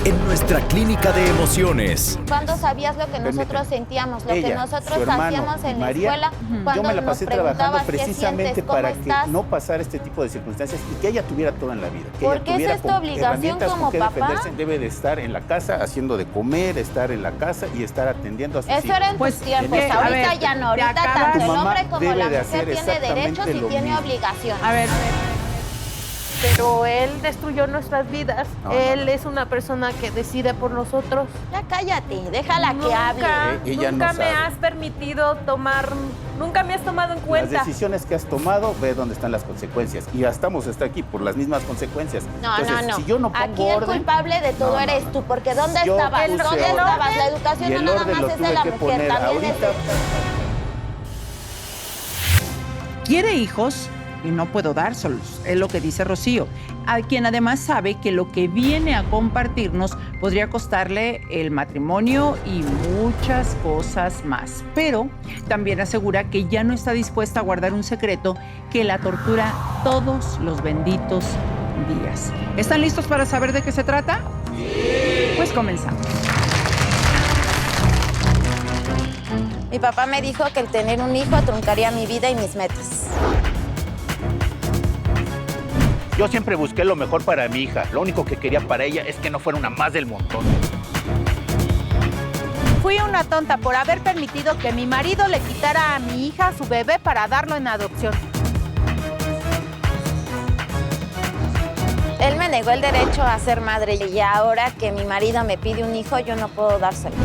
en nuestra clínica de emociones. ¿Cuándo sabías lo que nosotros sentíamos, lo que nosotros hacíamos en la María, escuela? Cuando yo me la nos pasé trabajando preguntabas qué precisamente sientes, cómo para estás. que no pasara este tipo de circunstancias y que ella tuviera todo en la vida. Que Porque ella tuviera esa es tu obligación herramientas como con que papá. defenderse. Debe de estar en la casa haciendo de comer, estar en la casa y estar atendiendo a sus Eso hijos. era en tus tiempos, en ahorita ya no, ahorita tanto el hombre como debe la de mujer hacer tiene exactamente derechos y lo tiene mismo. obligaciones. A ver, Pero él destruyó nuestras vidas. Él es una persona que decide por nosotros. Ya cállate, déjala que hable. Ella Nunca no me sabe. has permitido tomar, nunca me has tomado en Las cuenta. decisiones que has tomado, ve dónde están las consecuencias. Y ya estamos hasta aquí por las mismas consecuencias. No, Entonces, no. si yo no pongo Aquí el orden, culpable de todo No, no, eres no. tú, porque ¿dónde Yo estabas? puse ¿Dónde orden. estabas? La y educación no el nada orden lo más es tuve de la que mujer, poner también es ahorita. de... quiere hijos y no puedo dárselos, es lo que dice Rocío, a quien además sabe que lo que viene a compartirnos podría costarle el matrimonio y muchas cosas más. Pero también asegura que ya no está dispuesta a guardar un secreto que la tortura todos los benditos días. ¿Están listos para saber de qué se trata? Sí. Pues comenzamos. Mi papá me dijo que el tener un hijo truncaría mi vida y mis metas. Yo siempre busqué lo mejor para mi hija. Lo único que quería para ella es que no fuera una más del montón. Fui una tonta por haber permitido que mi marido le quitara a mi hija su bebé para darlo en adopción. Él me negó el derecho a ser madre y ahora que mi marido me pide un hijo, yo no puedo dárselo.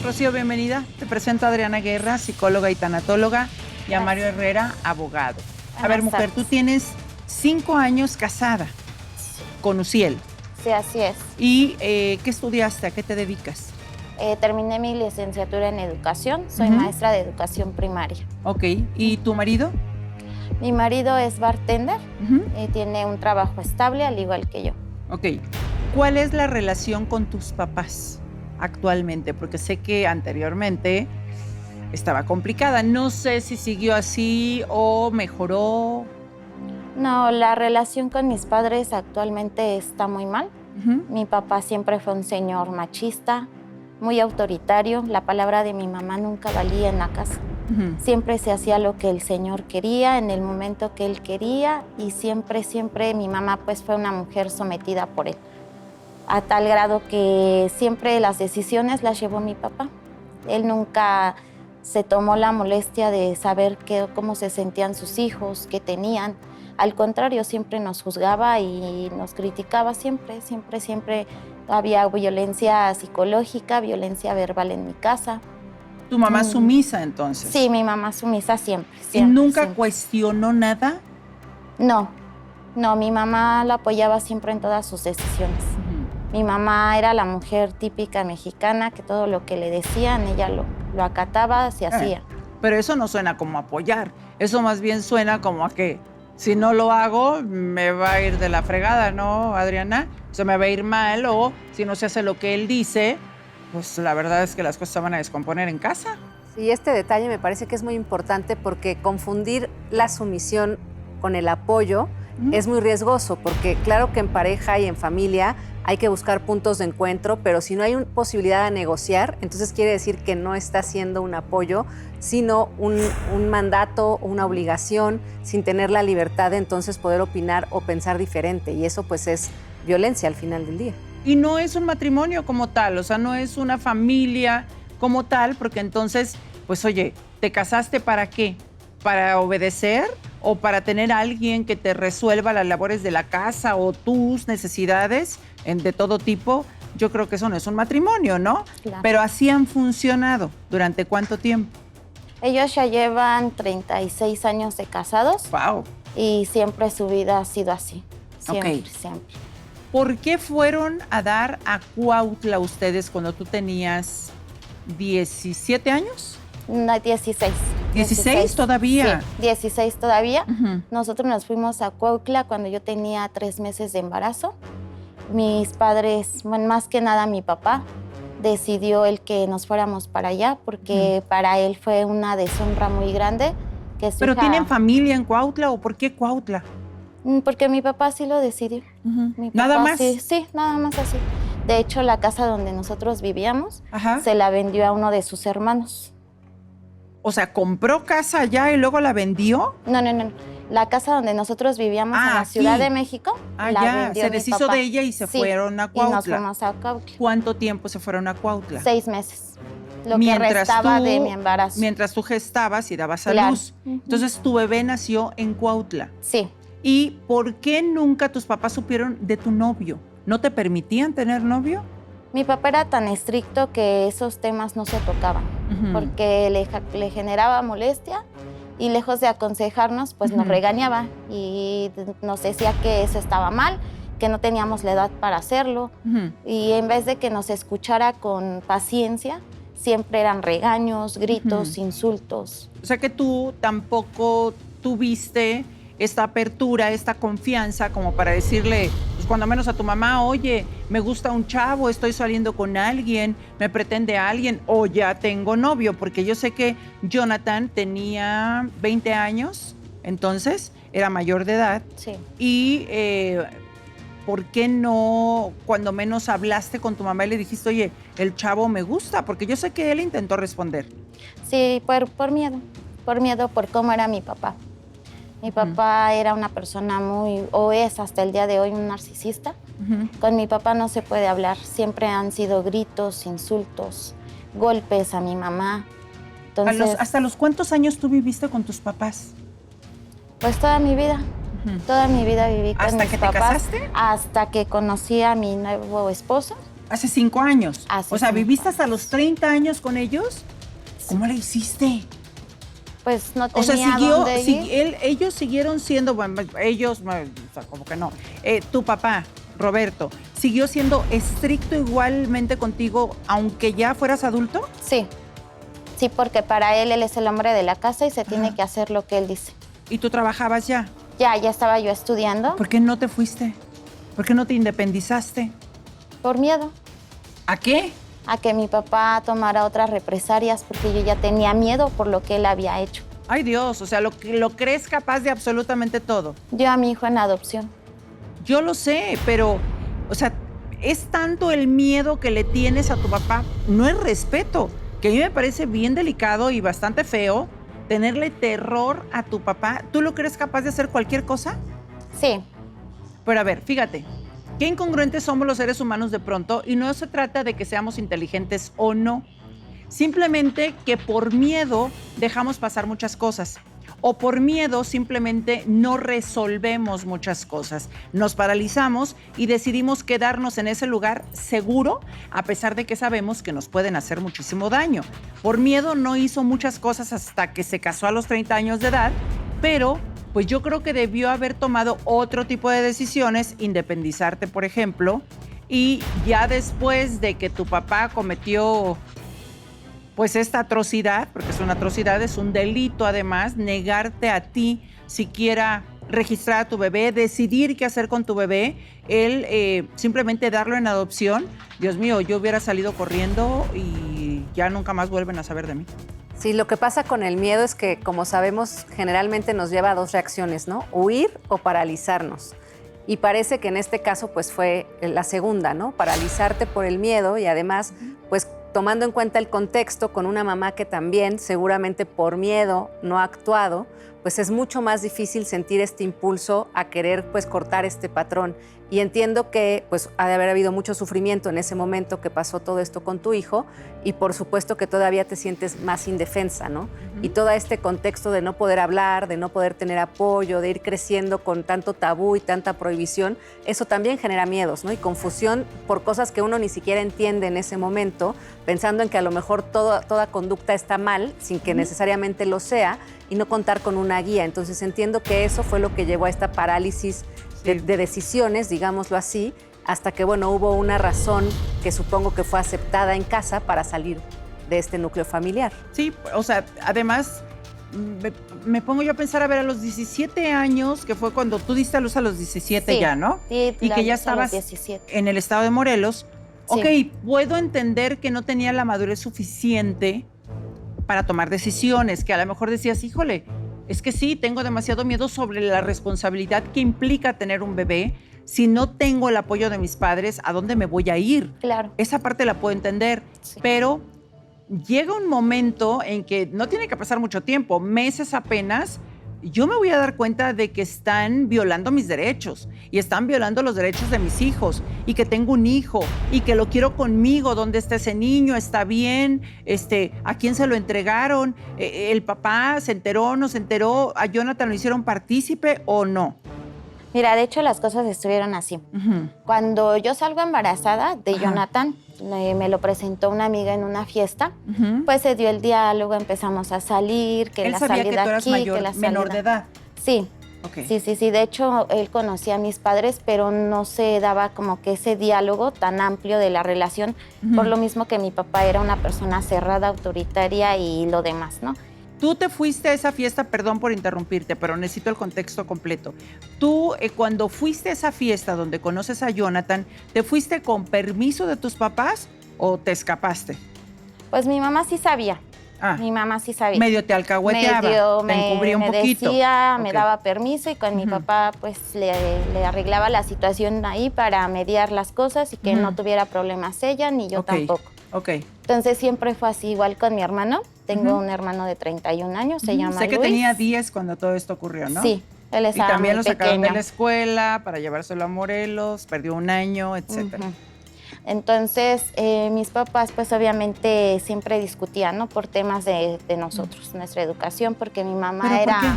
Rocío, bienvenida. Te presento a Adriana Guerra, psicóloga y tanatóloga, y a Mario Herrera, abogado. A ver, mujer, tú tienes 5 años casada con Uciel. Sí, así es. ¿Y qué estudiaste? ¿A qué te dedicas? Terminé mi licenciatura en educación. Soy maestra de educación primaria. Ok. ¿Y tu marido? Mi marido es bartender. Tiene un trabajo estable, al igual que yo. Ok. ¿Cuál es la relación con tus papás actualmente? Porque sé que anteriormente estaba complicada. No sé si siguió así o mejoró. No, la relación con mis padres actualmente está muy mal. Mi papá siempre fue un señor machista, muy autoritario. La palabra de mi mamá nunca valía en la casa. Siempre se hacía lo que el señor quería, en el momento que él quería, y siempre mi mamá pues fue una mujer sometida por él. A tal grado que siempre las decisiones las llevó mi papá. Él nunca se tomó la molestia de saber cómo se sentían sus hijos, qué tenían. Al contrario, siempre nos juzgaba y nos criticaba siempre. Había violencia psicológica, violencia verbal en mi casa. ¿Tu mamá sumisa entonces? Sí, mi mamá sumisa siempre. ¿Y nunca cuestionó nada? No, mi mamá la apoyaba siempre en todas sus decisiones. Mi mamá era la mujer típica mexicana que todo lo que le decían, ella lo acataba, se hacía. Pero eso no suena como apoyar. Eso más bien suena como a que si no lo hago, me va a ir de la fregada, ¿no, Adriana? O sea, me va a ir mal, o si no se hace lo que él dice, pues la verdad es que las cosas se van a descomponer en casa. Sí, este detalle me parece que es muy importante porque confundir la sumisión con el apoyo es muy riesgoso, porque claro que en pareja y en familia hay que buscar puntos de encuentro, pero si no hay posibilidad de negociar, entonces quiere decir que no está siendo un apoyo, sino un mandato, una obligación, sin tener la libertad de entonces poder opinar o pensar diferente. Y eso pues es violencia al final del día. Y no es un matrimonio como tal, o sea, no es una familia como tal, porque entonces, pues oye, ¿te casaste para qué? ¿Para obedecer o para tener a alguien que te resuelva las labores de la casa o tus necesidades de todo tipo? Yo creo que eso no es un matrimonio, ¿no? Claro. Pero así han funcionado. ¿Durante cuánto tiempo? Ellos ya llevan 36 años de casados. ¡Wow! Y siempre su vida ha sido así. Siempre, Ok. siempre. ¿Por qué fueron a dar a Cuautla ustedes cuando tú tenías 17 años? No, 16. ¿16 todavía? Sí, 16 todavía. Ujú. Nosotros nos fuimos a Cuautla cuando yo tenía 3 meses de embarazo. Mis padres, bueno, más que nada mi papá, decidió el que nos fuéramos para allá porque para él fue una deshonra muy grande que su ¿Pero hija... tienen familia en Cuautla o por qué Cuautla? Porque mi papá sí lo decidió. Mi papá ¿Nada más? Sí, nada más así. De hecho, la casa donde nosotros vivíamos Ajá. se la vendió a uno de sus hermanos. O sea, ¿compró casa allá y luego la vendió? No. La casa donde nosotros vivíamos en la aquí. Ciudad de México, la ya, vendió se mi deshizo papá. de ella y se Sí, fueron a y nos Cuautla. fuimos a Cuautla. ¿Cuánto tiempo se fueron a Cuautla? 6 meses. Lo que restaba de mi embarazo. Mientras tú gestabas y dabas a Claro. luz. Entonces, tu bebé nació en Cuautla. Sí. ¿Y por qué nunca tus papás supieron de tu novio? ¿No te permitían tener novio? Mi papá era tan estricto que esos temas no se tocaban, porque le generaba molestia y lejos de aconsejarnos, pues nos regañaba y nos decía que eso estaba mal, que no teníamos la edad para hacerlo. Y en vez de que nos escuchara con paciencia, siempre eran regaños, gritos, insultos. O sea que tú tampoco tuviste esta apertura, esta confianza como para decirle, pues cuando menos a tu mamá, oye, me gusta un chavo, estoy saliendo con alguien, me pretende alguien o ya tengo novio, porque yo sé que Jonathan tenía 20 años, entonces era mayor de edad. Sí. Y ¿por qué no cuando menos hablaste con tu mamá y le dijiste, oye, el chavo me gusta? Porque yo sé que él intentó responder. Sí, por miedo, por cómo era mi papá. Mi papá era una persona o es hasta el día de hoy un narcisista. Con mi papá no se puede hablar, siempre han sido gritos, insultos, golpes a mi mamá. Entonces, ¿Hasta los cuántos años tú viviste con tus papás? pues toda mi vida, toda mi vida viví con ¿Hasta mis que te papás. casaste? Hasta que conocí a mi nuevo esposo. Hace 5 años. Hace O sea, 5 ¿viviste hasta años. los 30 años con ellos? ¿Cómo le hiciste? Pues no O sea, tenía dónde ir. ellos siguieron siendo, bueno, ellos, o sea, como que no. Tu papá, Roberto, ¿siguió siendo estricto igualmente contigo aunque ya fueras adulto? Sí, porque para él es el hombre de la casa y se tiene que hacer lo que él dice. ¿Y tú trabajabas ya? Ya estaba yo estudiando. ¿Por qué no te fuiste? ¿Por qué no te independizaste? Por miedo ¿A qué? a que mi papá tomara otras represalias, porque yo ya tenía miedo por lo que él había hecho. Ay, Dios, o sea, lo crees capaz de absolutamente todo. Yo a mi hijo en adopción. Yo lo sé, pero, o sea, es tanto el miedo que le tienes a tu papá, no es respeto, que a mí me parece bien delicado y bastante feo tenerle terror a tu papá. ¿Tú lo crees capaz de hacer cualquier cosa? Sí, Pero a ver, fíjate, qué incongruentes somos los seres humanos de pronto, y no se trata de que seamos inteligentes o no. Simplemente que por miedo dejamos pasar muchas cosas. O por miedo simplemente no resolvemos muchas cosas. Nos paralizamos y decidimos quedarnos en ese lugar seguro, a pesar de que sabemos que nos pueden hacer muchísimo daño. Por miedo no hizo muchas cosas hasta que se casó a los 30 años de edad, pero pues yo creo que debió haber tomado otro tipo de decisiones, independizarte, por ejemplo, y ya después de que tu papá cometió pues esta atrocidad, porque es una atrocidad, es un delito además, negarte a ti siquiera registrar a tu bebé, decidir qué hacer con tu bebé, él simplemente darlo en adopción. Dios mío, yo hubiera salido corriendo y ya nunca más vuelven a saber de mí. Sí, lo que pasa con el miedo es que, como sabemos, generalmente nos lleva a 2 reacciones, ¿no? Huir o paralizarnos. Y parece que en este caso, pues, fue la segunda, ¿no? Paralizarte por el miedo y además, pues, tomando en cuenta el contexto con una mamá que también seguramente por miedo no ha actuado, pues es mucho más difícil sentir este impulso a querer pues cortar este patrón. Y entiendo que pues ha de haber habido mucho sufrimiento en ese momento que pasó todo esto con tu hijo y por supuesto que todavía te sientes más indefensa, ¿no? Y todo este contexto de no poder hablar, de no poder tener apoyo, de ir creciendo con tanto tabú y tanta prohibición, eso también genera miedos, ¿no? Y confusión por cosas que uno ni siquiera entiende en ese momento, pensando en que a lo mejor toda conducta está mal, sin que necesariamente lo sea, y no contar con una guía. Entonces entiendo que eso fue lo que llevó a esta parálisis de decisiones, digámoslo así, hasta que, bueno, hubo una razón que supongo que fue aceptada en casa para salir de este núcleo familiar. Sí, o sea, además me pongo yo a pensar, a ver, a los 17 años, que fue cuando tú diste a luz a los 17 Sí, ya, ¿no? sí, Y que ya a los estabas 17. en el estado de Morelos. Sí. Ok, puedo entender que no tenía la madurez suficiente para tomar decisiones, que a lo mejor decías, híjole, es que sí, tengo demasiado miedo sobre la responsabilidad que implica tener un bebé. Si no tengo el apoyo de mis padres, ¿a dónde me voy a ir? Claro. Esa parte la puedo entender, Sí. pero llega un momento en que no tiene que pasar mucho tiempo, meses apenas, yo me voy a dar cuenta de que están violando mis derechos y están violando los derechos de mis hijos y que tengo un hijo y que lo quiero conmigo. ¿Dónde está ese niño? ¿Está bien? ¿A quién se lo entregaron? ¿El papá se enteró, no se enteró? ¿A Jonathan lo hicieron partícipe o no? Mira, de hecho las cosas estuvieron así. Uh-huh. Cuando yo salgo embarazada de Ajá. Jonathan, me lo presentó una amiga en una fiesta, Uh-huh. pues se dio el diálogo, empezamos a salir, que Él la sabía salida que tú eras aquí, mayor, que la menor salida- de edad. Sí, Okay. sí. De hecho, él conocía a mis padres, pero no se daba como que ese diálogo tan amplio de la relación, Ujú. por lo mismo que mi papá era una persona cerrada, autoritaria y lo demás, ¿no? Tú te fuiste a esa fiesta, perdón por interrumpirte, pero necesito el contexto completo. Tú, cuando fuiste a esa fiesta donde conoces a Jonathan, ¿te fuiste con permiso de tus papás o te escapaste? Pues mi mamá sí sabía, Ah, mi mamá sí sabía. medio te alcahueteaba, te encubría un me poquito. decía, me Ok. daba permiso y con mi Ujú. papá pues le arreglaba la situación ahí para mediar las cosas y que Ujú. no tuviera problemas ella ni yo Ok. tampoco. Ok. Entonces siempre fue así, igual con mi hermano. Tengo Ujú. un hermano de 31 años, se Ujú. llama Sé que Luis. tenía 10 cuando todo esto ocurrió, ¿no? Sí, él Y estaba también muy lo sacaron de pequeño. la escuela para llevárselo a Morelos, perdió un año, etcétera. Ujú. Entonces, mis papás pues obviamente siempre discutían, ¿no? Por temas de nosotros, nuestra educación, porque mi mamá ¿Pero por era... qué?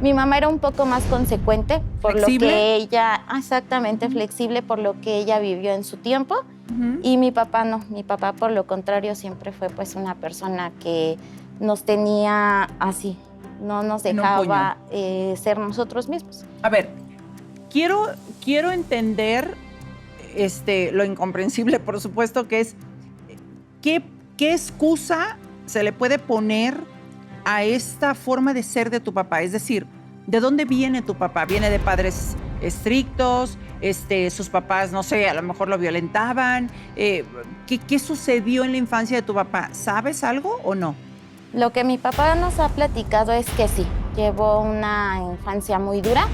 Mi mamá era un poco más consecuente por ¿Flexible? lo que ella, exactamente flexible por lo que ella vivió en su tiempo, Ujú. y mi papá no, mi papá por lo contrario siempre fue pues una persona que nos tenía así, no nos En un dejaba ser nosotros mismos. A ver, quiero entender lo incomprensible, por supuesto, que es ¿qué excusa se le puede poner a esta forma de ser de tu papá? Es decir, ¿de dónde viene tu papá? ¿Viene de padres estrictos? Sus papás, no sé, a lo mejor lo violentaban. ¿Qué sucedió en la infancia de tu papá? ¿Sabes algo o no? Lo que mi papá nos ha platicado es que sí, llevó una infancia muy dura.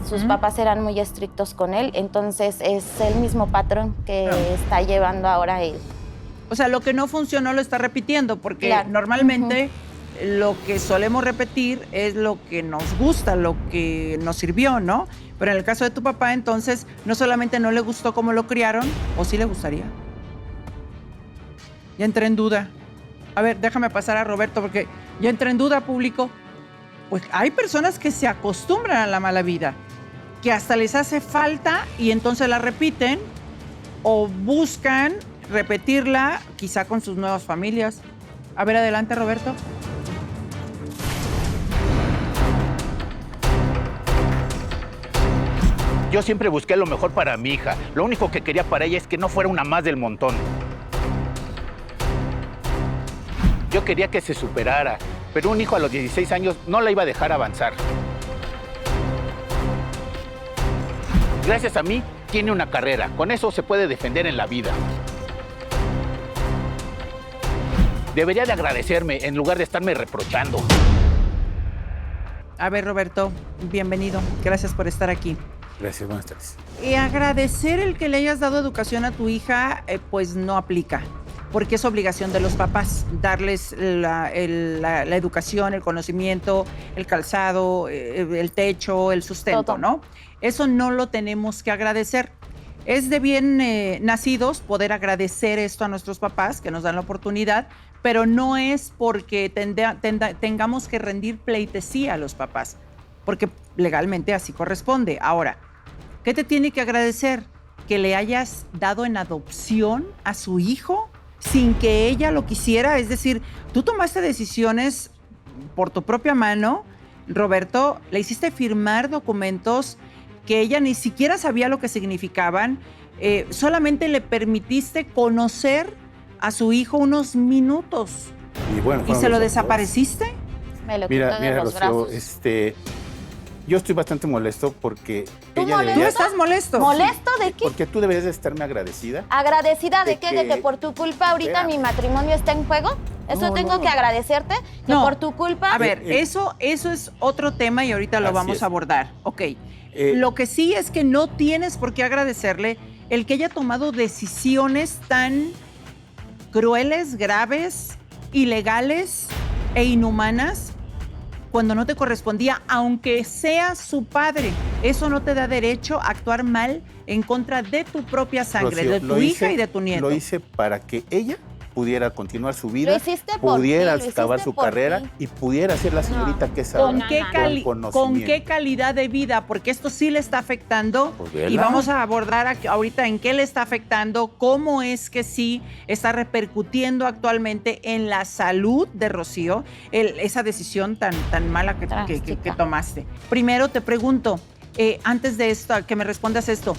Sus Ujú. papás eran muy estrictos con él, entonces es el mismo patrón que Claro. está llevando ahora él. O sea, lo que no funcionó lo está repitiendo, porque Claro. normalmente lo que solemos repetir es lo que nos gusta, lo que nos sirvió, ¿no? Pero en el caso de tu papá, entonces, no solamente no le gustó cómo lo criaron, ¿o sí le gustaría? Ya entré en duda. A ver, déjame pasar a Roberto, porque ya entré en duda, público. Pues hay personas que se acostumbran a la mala vida, que hasta les hace falta y entonces la repiten o buscan repetirla quizá con sus nuevas familias. A ver, adelante, Roberto. Yo siempre busqué lo mejor para mi hija. Lo único que quería para ella es que no fuera una más del montón. Yo quería que se superara, pero un hijo a los 16 años no la iba a dejar avanzar. Gracias a mí, tiene una carrera. Con eso se puede defender en la vida. Debería de agradecerme en lugar de estarme reprochando. A ver, Roberto, bienvenido. Gracias por estar aquí. Gracias, buenas tardes. Y agradecer el que le hayas dado educación a tu hija, pues no aplica, porque es obligación de los papás darles la educación, el conocimiento, el calzado, el techo, el sustento, Todo. ¿no? Eso no lo tenemos que agradecer. Es de bien nacidos poder agradecer esto a nuestros papás que nos dan la oportunidad, pero no es porque tengamos que rendir pleitesía a los papás, porque legalmente así corresponde. Ahora, ¿qué te tiene que agradecer? Que le hayas dado en adopción a su hijo sin que ella lo quisiera. Es decir, tú tomaste decisiones por tu propia mano, Roberto, le hiciste firmar documentos que ella ni siquiera sabía lo que significaban, solamente le permitiste conocer a su hijo unos minutos Y bueno, y fueron se lo los dos. desapareciste. Me lo Mira, quitó de mira, los Rocío, brazos. yo estoy bastante molesto porque ¿Tú ella molesto? ¿Tú debería... estás molesto? ¿Molesto de qué? Porque tú deberías de estarme agradecida. ¿Agradecida de De qué? ¿De que que- por tu culpa ahorita Espera. mi matrimonio está en juego? Eso tengo que agradecerte, que No. por tu culpa... A ver, eso es otro tema y ahorita lo Así vamos es. a abordar. Ok. Lo que sí es que no tienes por qué agradecerle el que haya tomado decisiones tan crueles, graves, ilegales e inhumanas cuando no te correspondía, aunque sea su padre. Eso no te da derecho a actuar mal en contra de tu propia sangre, Rocío, de tu lo hija hice- y de tu nieto. Lo hice para que ella pudiera continuar su vida, Lo hiciste por pudiera ti, lo acabar hiciste su por carrera ti. y pudiera ser la señorita que es No, ahora. no, no. Con ¿Con conocimiento. qué calidad de vida? Porque esto sí le está afectando Pues vela. y vamos a abordar ahorita en qué le está afectando, cómo es que sí está repercutiendo actualmente en la salud de Rocío esa decisión tan mala que Drástica. tomaste. Primero te pregunto, antes de esto, que me respondas esto,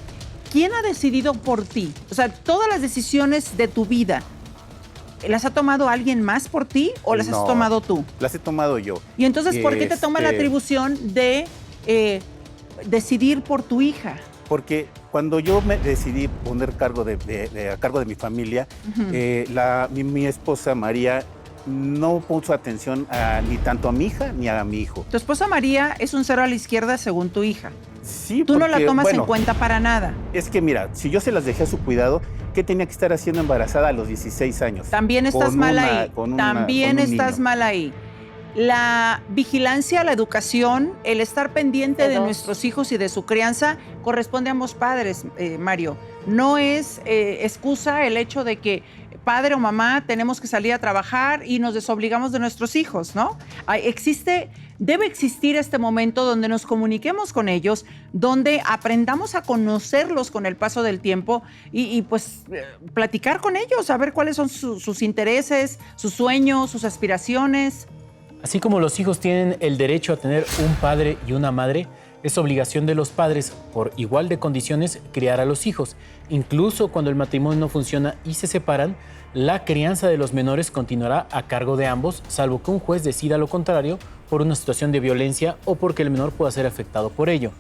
¿quién ha decidido por ti? O sea, todas las decisiones de tu vida, ¿las ha tomado alguien más por ti o las has No. tomado tú? Las he tomado yo. Y entonces, ¿por qué te toma la Este- atribución de decidir por tu hija? Porque cuando yo me decidí poner a cargo de mi familia, mi esposa María no puso atención ni tanto a mi hija ni a mi hijo. Tu esposa María es un cero a la izquierda según tu hija. Sí, Tú no la porque, tomas bueno, en cuenta para nada. Es que mira, si yo se las dejé a su cuidado, ¿qué tenía que estar haciendo embarazada a los 16 años? También estás Con mal una- ahí. con También con un estás niño. mal ahí. La vigilancia, la educación, el estar pendiente De de dos. nuestros hijos y de su crianza corresponde a ambos padres, Mario. No es excusa el hecho de que padre o mamá tenemos que salir a trabajar y nos desobligamos de nuestros hijos, ¿no? Debe existir este momento donde nos comuniquemos con ellos, donde aprendamos a conocerlos con el paso del tiempo y platicar con ellos, a ver cuáles son sus intereses, sus sueños, sus aspiraciones. Así como los hijos tienen el derecho a tener un padre y una madre, es obligación de los padres, por igual de condiciones, criar a los hijos. Incluso cuando el matrimonio no funciona y se separan, la crianza de los menores continuará a cargo de ambos, salvo que un juez decida lo contrario por una situación de violencia o porque el menor pueda ser afectado por ello.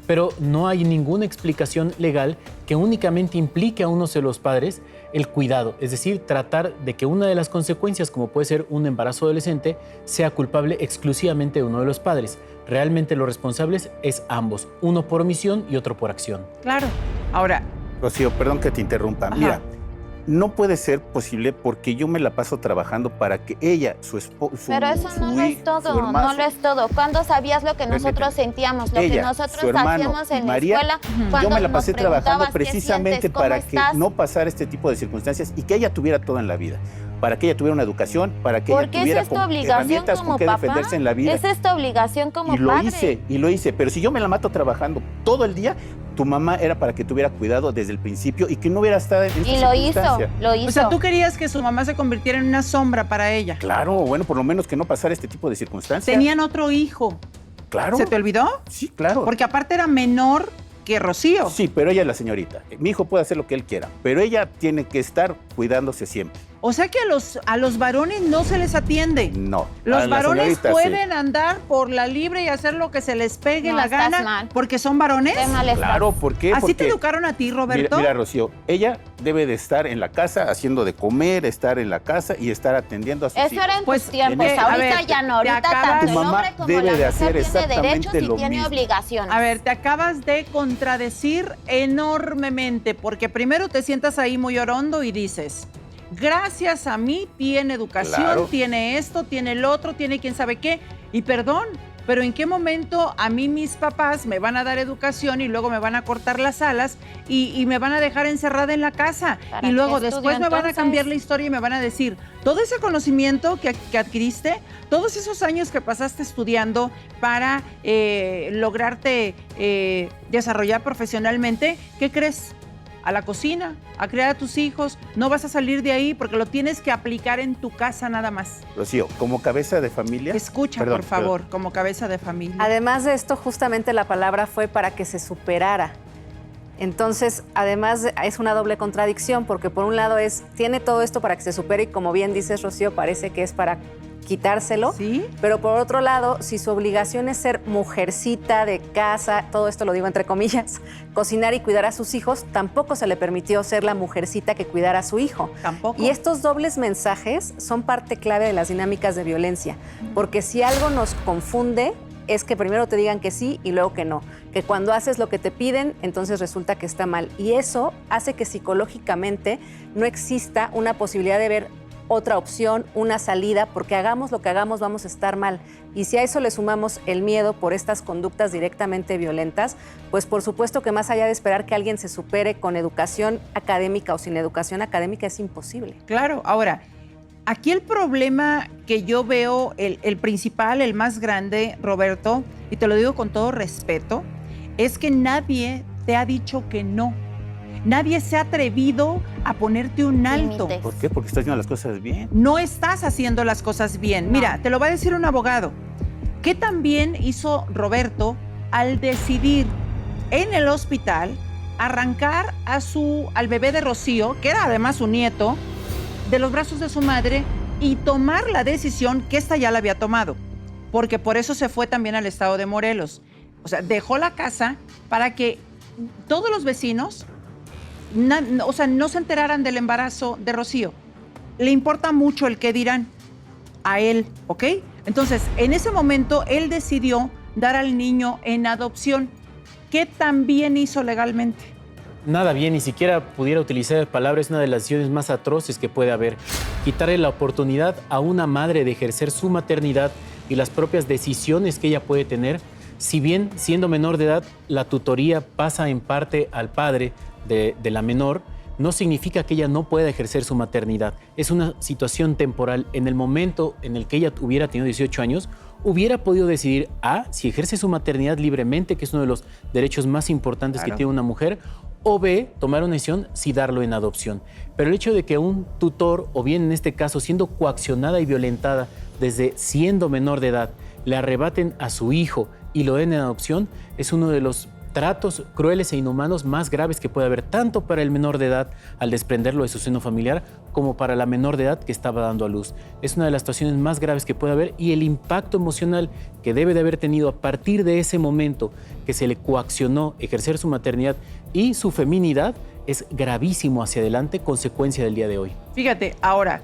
Pero no hay ninguna explicación legal que únicamente implique a uno de los padres el cuidado, es decir, tratar de que una de las consecuencias, como puede ser un embarazo adolescente, sea culpable exclusivamente de uno de los padres. Realmente los responsables es ambos, uno por omisión y otro por acción. Claro. Ahora, Rocío, perdón que te interrumpa. Ajá. Mira, no puede ser posible porque yo me la paso trabajando para que ella, su esposo, Pero eso no lo es todo, no lo es todo. ¿Cuándo sabías lo que nosotros sentíamos, lo que Ella, nosotros su hermano hacíamos en María, la escuela? yo Cuando me la nos pasé trabajando preguntabas, ¿qué precisamente sientes? ¿Cómo para que estás? no pasara este tipo de circunstancias y que ella tuviera todo en la vida. Para que ella tuviera una educación, para que ella Porque tuviera esa es tu obligación herramientas como con que papá. defenderse en la vida. Esa es tu obligación como Y lo padre. hice. Pero si yo me la mato trabajando todo el día, tu mamá era para que tuviera cuidado desde el principio y que no hubiera estado en esta Y lo hizo, circunstancia. lo hizo. o sea, tú querías que su mamá se convirtiera en una sombra para ella. Claro, bueno, por lo menos que no pasara este tipo de circunstancias. Tenían otro hijo. Claro. ¿Se te olvidó? Sí, claro. Porque aparte era menor que Rocío. Sí, pero ella es la señorita. Mi hijo puede hacer lo que él quiera, pero ella tiene que estar cuidándose siempre. O sea que a los varones no se les atiende. No. a Los la varones señorita sí. pueden andar por la libre y hacer lo que se les pegue No, la estás gana mal. porque son varones. Qué mal estás. Claro, ¿por qué? ¿Así Porque, te educaron a ti, Roberto? Mira, Rocío, ella debe de estar en la casa haciendo de comer, estar en la casa y estar atendiendo a sus Eso hijos. era en Pues, tus tiempos. en- a Ahorita ver, ya no. te Ahorita acabas- tanto Tu el mamá hombre como debe la de mujer hacer tiene exactamente derechos y lo tiene mismo. obligaciones. A ver, te acabas de contradecir enormemente porque primero te sientas ahí muy orondo y dices, gracias a mí tiene educación, Claro. tiene esto, tiene el otro, tiene quién sabe qué. Y perdón, pero ¿en qué momento a mí mis papás me van a dar educación y luego me van a cortar las alas y me van a dejar encerrada en la casa? ¿Para Y luego qué después estudió, me van a entonces? cambiar la historia y me van a decir, todo ese conocimiento que adquiriste, todos esos años que pasaste estudiando para lograrte desarrollar profesionalmente, ¿qué crees? A la cocina, a criar a tus hijos, no vas a salir de ahí porque lo tienes que aplicar en tu casa nada más. Rocío, como cabeza de familia. Escucha, Perdón, por favor, como cabeza de familia. Además de esto, justamente la palabra fue para que se superara. Entonces, además es una doble contradicción porque por un lado tiene todo esto para que se supere y como bien dices, Rocío, parece que es para quitárselo. ¿Sí? Pero por otro lado, si su obligación es ser mujercita de casa, todo esto lo digo entre comillas, cocinar y cuidar a sus hijos, tampoco se le permitió ser la mujercita que cuidara a su hijo. Tampoco. Y estos dobles mensajes son parte clave de las dinámicas de violencia, porque si algo nos confunde es que primero te digan que sí y luego que no, que cuando haces lo que te piden, entonces resulta que está mal. Y eso hace que psicológicamente no exista una posibilidad de ver otra opción, una salida, porque hagamos lo que hagamos vamos a estar mal. Y si a eso le sumamos el miedo por estas conductas directamente violentas, pues por supuesto que más allá de esperar que alguien se supere con educación académica o sin educación académica es imposible. Claro, ahora, aquí el problema que yo veo, el principal, el más grande, Roberto, y te lo digo con todo respeto, es que nadie te ha dicho que no. Nadie se ha atrevido a ponerte un alto. Límites. ¿Por qué? Porque estás haciendo las cosas bien. No estás haciendo las cosas bien. Mira, te lo va a decir un abogado. ¿Qué también hizo Roberto al decidir en el hospital arrancar al bebé de Rocío, que era además su nieto, de los brazos de su madre y tomar la decisión que esta ya la había tomado? Porque por eso se fue también al estado de Morelos. O sea, dejó la casa para que todos los vecinos no se enteraran del embarazo de Rocío. Le importa mucho el qué dirán a él, ¿ok? Entonces, en ese momento, él decidió dar al niño en adopción. ¿Qué tan bien hizo legalmente? Nada bien, ni siquiera pudiera utilizar palabras, es una de las decisiones más atroces que puede haber. Quitarle la oportunidad a una madre de ejercer su maternidad y las propias decisiones que ella puede tener, si bien siendo menor de edad, la tutoría pasa en parte al padre de la menor, no significa que ella no pueda ejercer su maternidad. Es una situación temporal. En el momento en el que ella hubiera tenido 18 años, hubiera podido decidir A, si ejerce su maternidad libremente, que es uno de los derechos más importantes que tiene una mujer, o B, tomar una decisión si darlo en adopción. Pero el hecho de que un tutor, o bien en este caso siendo coaccionada y violentada desde siendo menor de edad, le arrebaten a su hijo y lo den en adopción, es uno de los tratos crueles e inhumanos más graves que puede haber, tanto para el menor de edad al desprenderlo de su seno familiar, como para la menor de edad que estaba dando a luz. Es una de las situaciones más graves que puede haber, y el impacto emocional que debe de haber tenido a partir de ese momento que se le coaccionó ejercer su maternidad y su feminidad es gravísimo hacia adelante, consecuencia del día de hoy. Fíjate, ahora,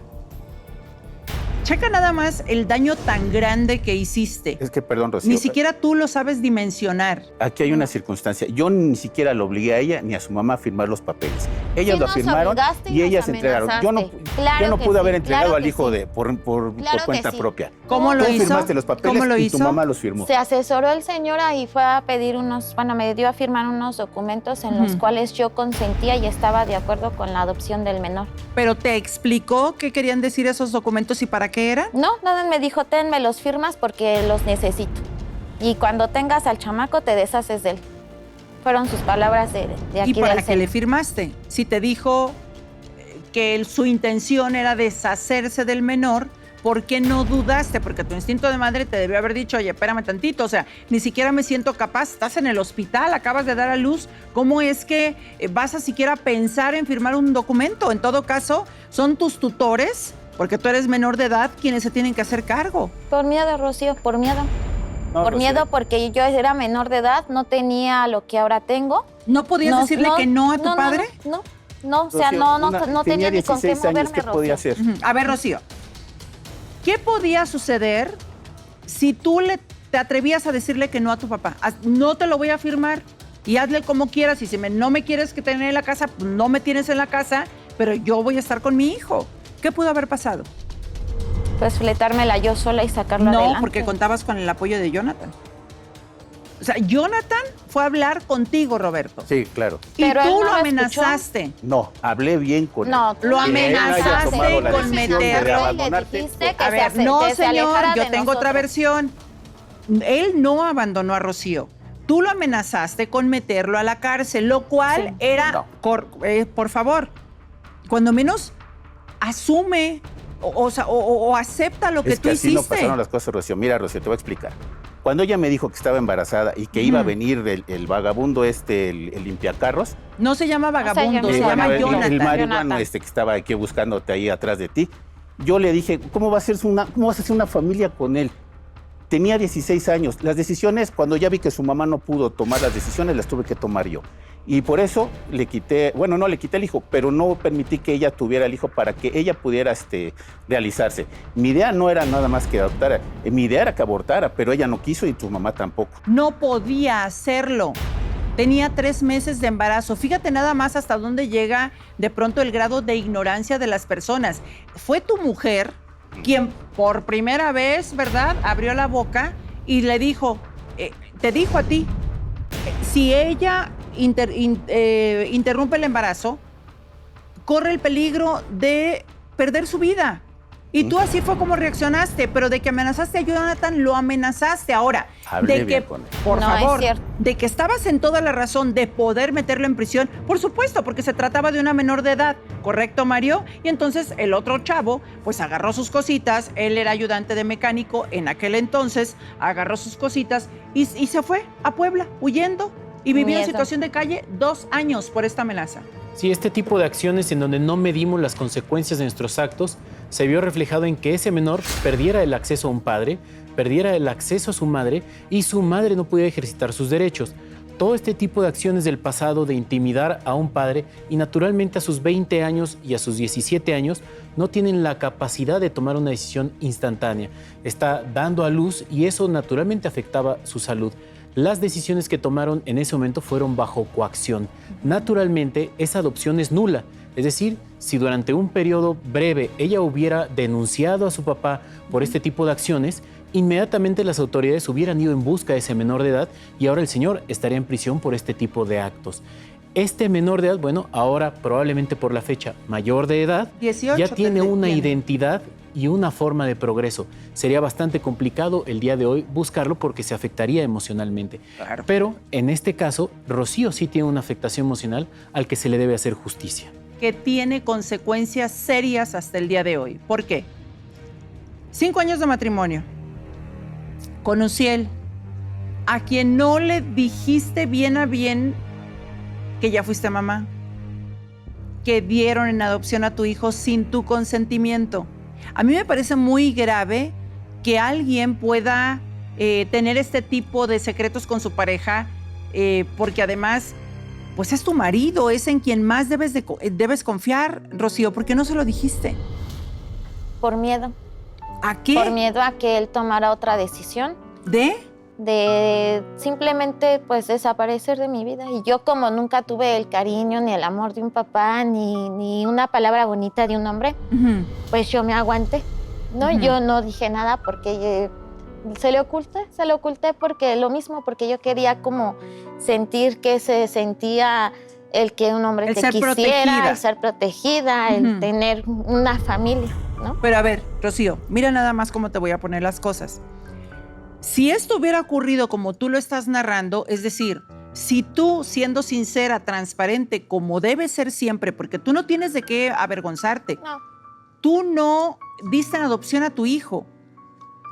checa nada más el daño tan grande que hiciste. Es que, perdón, Rocío. Ni siquiera tú lo sabes dimensionar. Aquí hay una circunstancia. Yo ni siquiera lo obligué a ella ni a su mamá a firmar los papeles. Ellas Sí lo nos firmaron obligaste y y nos ellas entregaron. Yo no, amenazaste. Claro yo no que pude sí, haber entregado claro al que hijo sí. por Claro que cuenta sí. propia. ¿Cómo lo Tú hizo? firmaste los papeles ¿Cómo lo y hizo? tu mamá los firmó. Se asesoró el señor y fue a pedir me dio a firmar unos documentos en los cuales yo consentía y estaba de acuerdo con la adopción del menor. ¿Pero te explicó qué querían decir esos documentos y para qué eran? No, nada, me dijo, me los firmas porque los necesito. Y cuando tengas al chamaco, te deshaces de él. Fueron sus palabras de aquí ¿Y para del qué le señor. firmaste? Si te dijo que su intención era deshacerse del menor, ¿por qué no dudaste? Porque tu instinto de madre te debió haber dicho, oye, espérame tantito, o sea, ni siquiera me siento capaz, estás en el hospital, acabas de dar a luz, ¿cómo es que vas a siquiera pensar en firmar un documento? En todo caso, son tus tutores, porque tú eres menor de edad, quienes se tienen que hacer cargo. Por miedo, Rocío, por miedo. No, Por Rocío. miedo porque yo era menor de edad, no tenía lo que ahora tengo. ¿No podías decirle que no a tu padre? No, o sea, Rocío, no tenía ni con qué 16 años, moverme, ¿qué podía Rocío. hacer? Ujú. A ver, Rocío, ¿qué podía suceder si tú te atrevías a decirle que no a tu papá? No te lo voy a firmar y hazle como quieras. Y si no me quieres que tener en la casa, pues no me tienes en la casa, pero yo voy a estar con mi hijo. ¿Qué pudo haber pasado? Pues fletármela yo sola y sacarlo No, adelante. porque contabas con el apoyo de Jonathan. O sea, Jonathan fue a hablar contigo, Roberto. Sí, claro. Y Pero él tú no lo lo amenazaste. No, hablé bien con él. No, tú Lo no Que él haya amenazaste tomado la con decisión de meterlo. abandonarte. Le dijiste que A ver, no, que se señor, alejara yo de tengo otra nosotros. versión. Él no abandonó a Rocío. Tú lo amenazaste con meterlo a la cárcel, lo cual Sí. era, No. por favor, cuando menos asume o acepta lo que Es tú que así no hiciste. pasaron las cosas, Rocío. Mira, Rocío, te voy a explicar. Cuando ella me dijo que estaba embarazada y que iba a venir el vagabundo el limpiacarros, No se llama vagabundo, No, se señor, llama no se llama Jonathan. el marihuano Jonathan. que estaba aquí buscándote ahí atrás de ti, yo le dije, ¿cómo vas a hacer una familia con él? Tenía 16 años. Las decisiones, cuando ya vi que su mamá no pudo tomar las decisiones, las tuve que tomar yo. Y por eso le quité, bueno, no le quité el hijo, pero no permití que ella tuviera el hijo para que ella pudiera realizarse. Mi idea no era nada más que adoptara, mi idea era que abortara, pero ella no quiso y su mamá tampoco. No podía hacerlo. Tenía 3 meses de embarazo. Fíjate nada más hasta dónde llega de pronto el grado de ignorancia de las personas. Fue tu mujer quien por primera vez, ¿verdad?, abrió la boca y le dijo, te dijo a ti, si ella interrumpe el embarazo, corre el peligro de perder su vida. Y tú así fue como reaccionaste, pero de que amenazaste a Jonathan, lo amenazaste. Ahora, Hablé de que, por favor, de que estabas en toda la razón de poder meterlo en prisión, por supuesto, porque se trataba de una menor de edad, ¿correcto, Mario? Y entonces el otro chavo, pues agarró sus cositas, él era ayudante de mecánico en aquel entonces, agarró sus cositas y se fue a Puebla, huyendo, y vivió en situación de calle 2 años por esta amenaza. Sí, este tipo de acciones en donde no medimos las consecuencias de nuestros actos se vio reflejado en que ese menor perdiera el acceso a un padre, perdiera el acceso a su madre y su madre no pudiera ejercitar sus derechos. Todo este tipo de acciones del pasado de intimidar a un padre y naturalmente a sus 20 años y a sus 17 años no tienen la capacidad de tomar una decisión instantánea. Está dando a luz y eso naturalmente afectaba su salud. Las decisiones que tomaron en ese momento fueron bajo coacción. Naturalmente, esa adopción es nula. Es decir, si durante un periodo breve ella hubiera denunciado a su papá por este tipo de acciones, inmediatamente las autoridades hubieran ido en busca de ese menor de edad y ahora el señor estaría en prisión por este tipo de actos. Este menor de edad, bueno, ahora probablemente por la fecha mayor de edad, 18 ya tiene una identidad y una forma de progreso. Sería bastante complicado el día de hoy buscarlo porque se afectaría emocionalmente. Claro. Pero en este caso, Rocío sí tiene una afectación emocional al que se le debe hacer justicia. Que tiene consecuencias serias hasta el día de hoy. ¿Por qué? 5 años de matrimonio con Uziel, a quien no le dijiste bien a bien que ya fuiste mamá, que dieron en adopción a tu hijo sin tu consentimiento. A mí me parece muy grave que alguien pueda tener este tipo de secretos con su pareja, porque además, pues es tu marido, es en quien más debes confiar, Rocío. ¿Por qué no se lo dijiste? Por miedo. ¿A qué? Por miedo a que él tomara otra decisión. ¿De? De simplemente pues desaparecer de mi vida. Y yo como nunca tuve el cariño ni el amor de un papá ni una palabra bonita de un hombre, pues yo me aguanté, ¿no? Yo no dije nada porque se le oculté porque lo mismo, porque yo quería como sentir que se sentía el que un hombre te quisiera, el ser protegida, el tener una familia, ¿no? Pero a ver, Rocío, mira nada más cómo te voy a poner las cosas. Si esto hubiera ocurrido como tú lo estás narrando, es decir, si tú, siendo sincera, transparente, como debe ser siempre, porque tú no tienes de qué avergonzarte, tú no diste en adopción a tu hijo,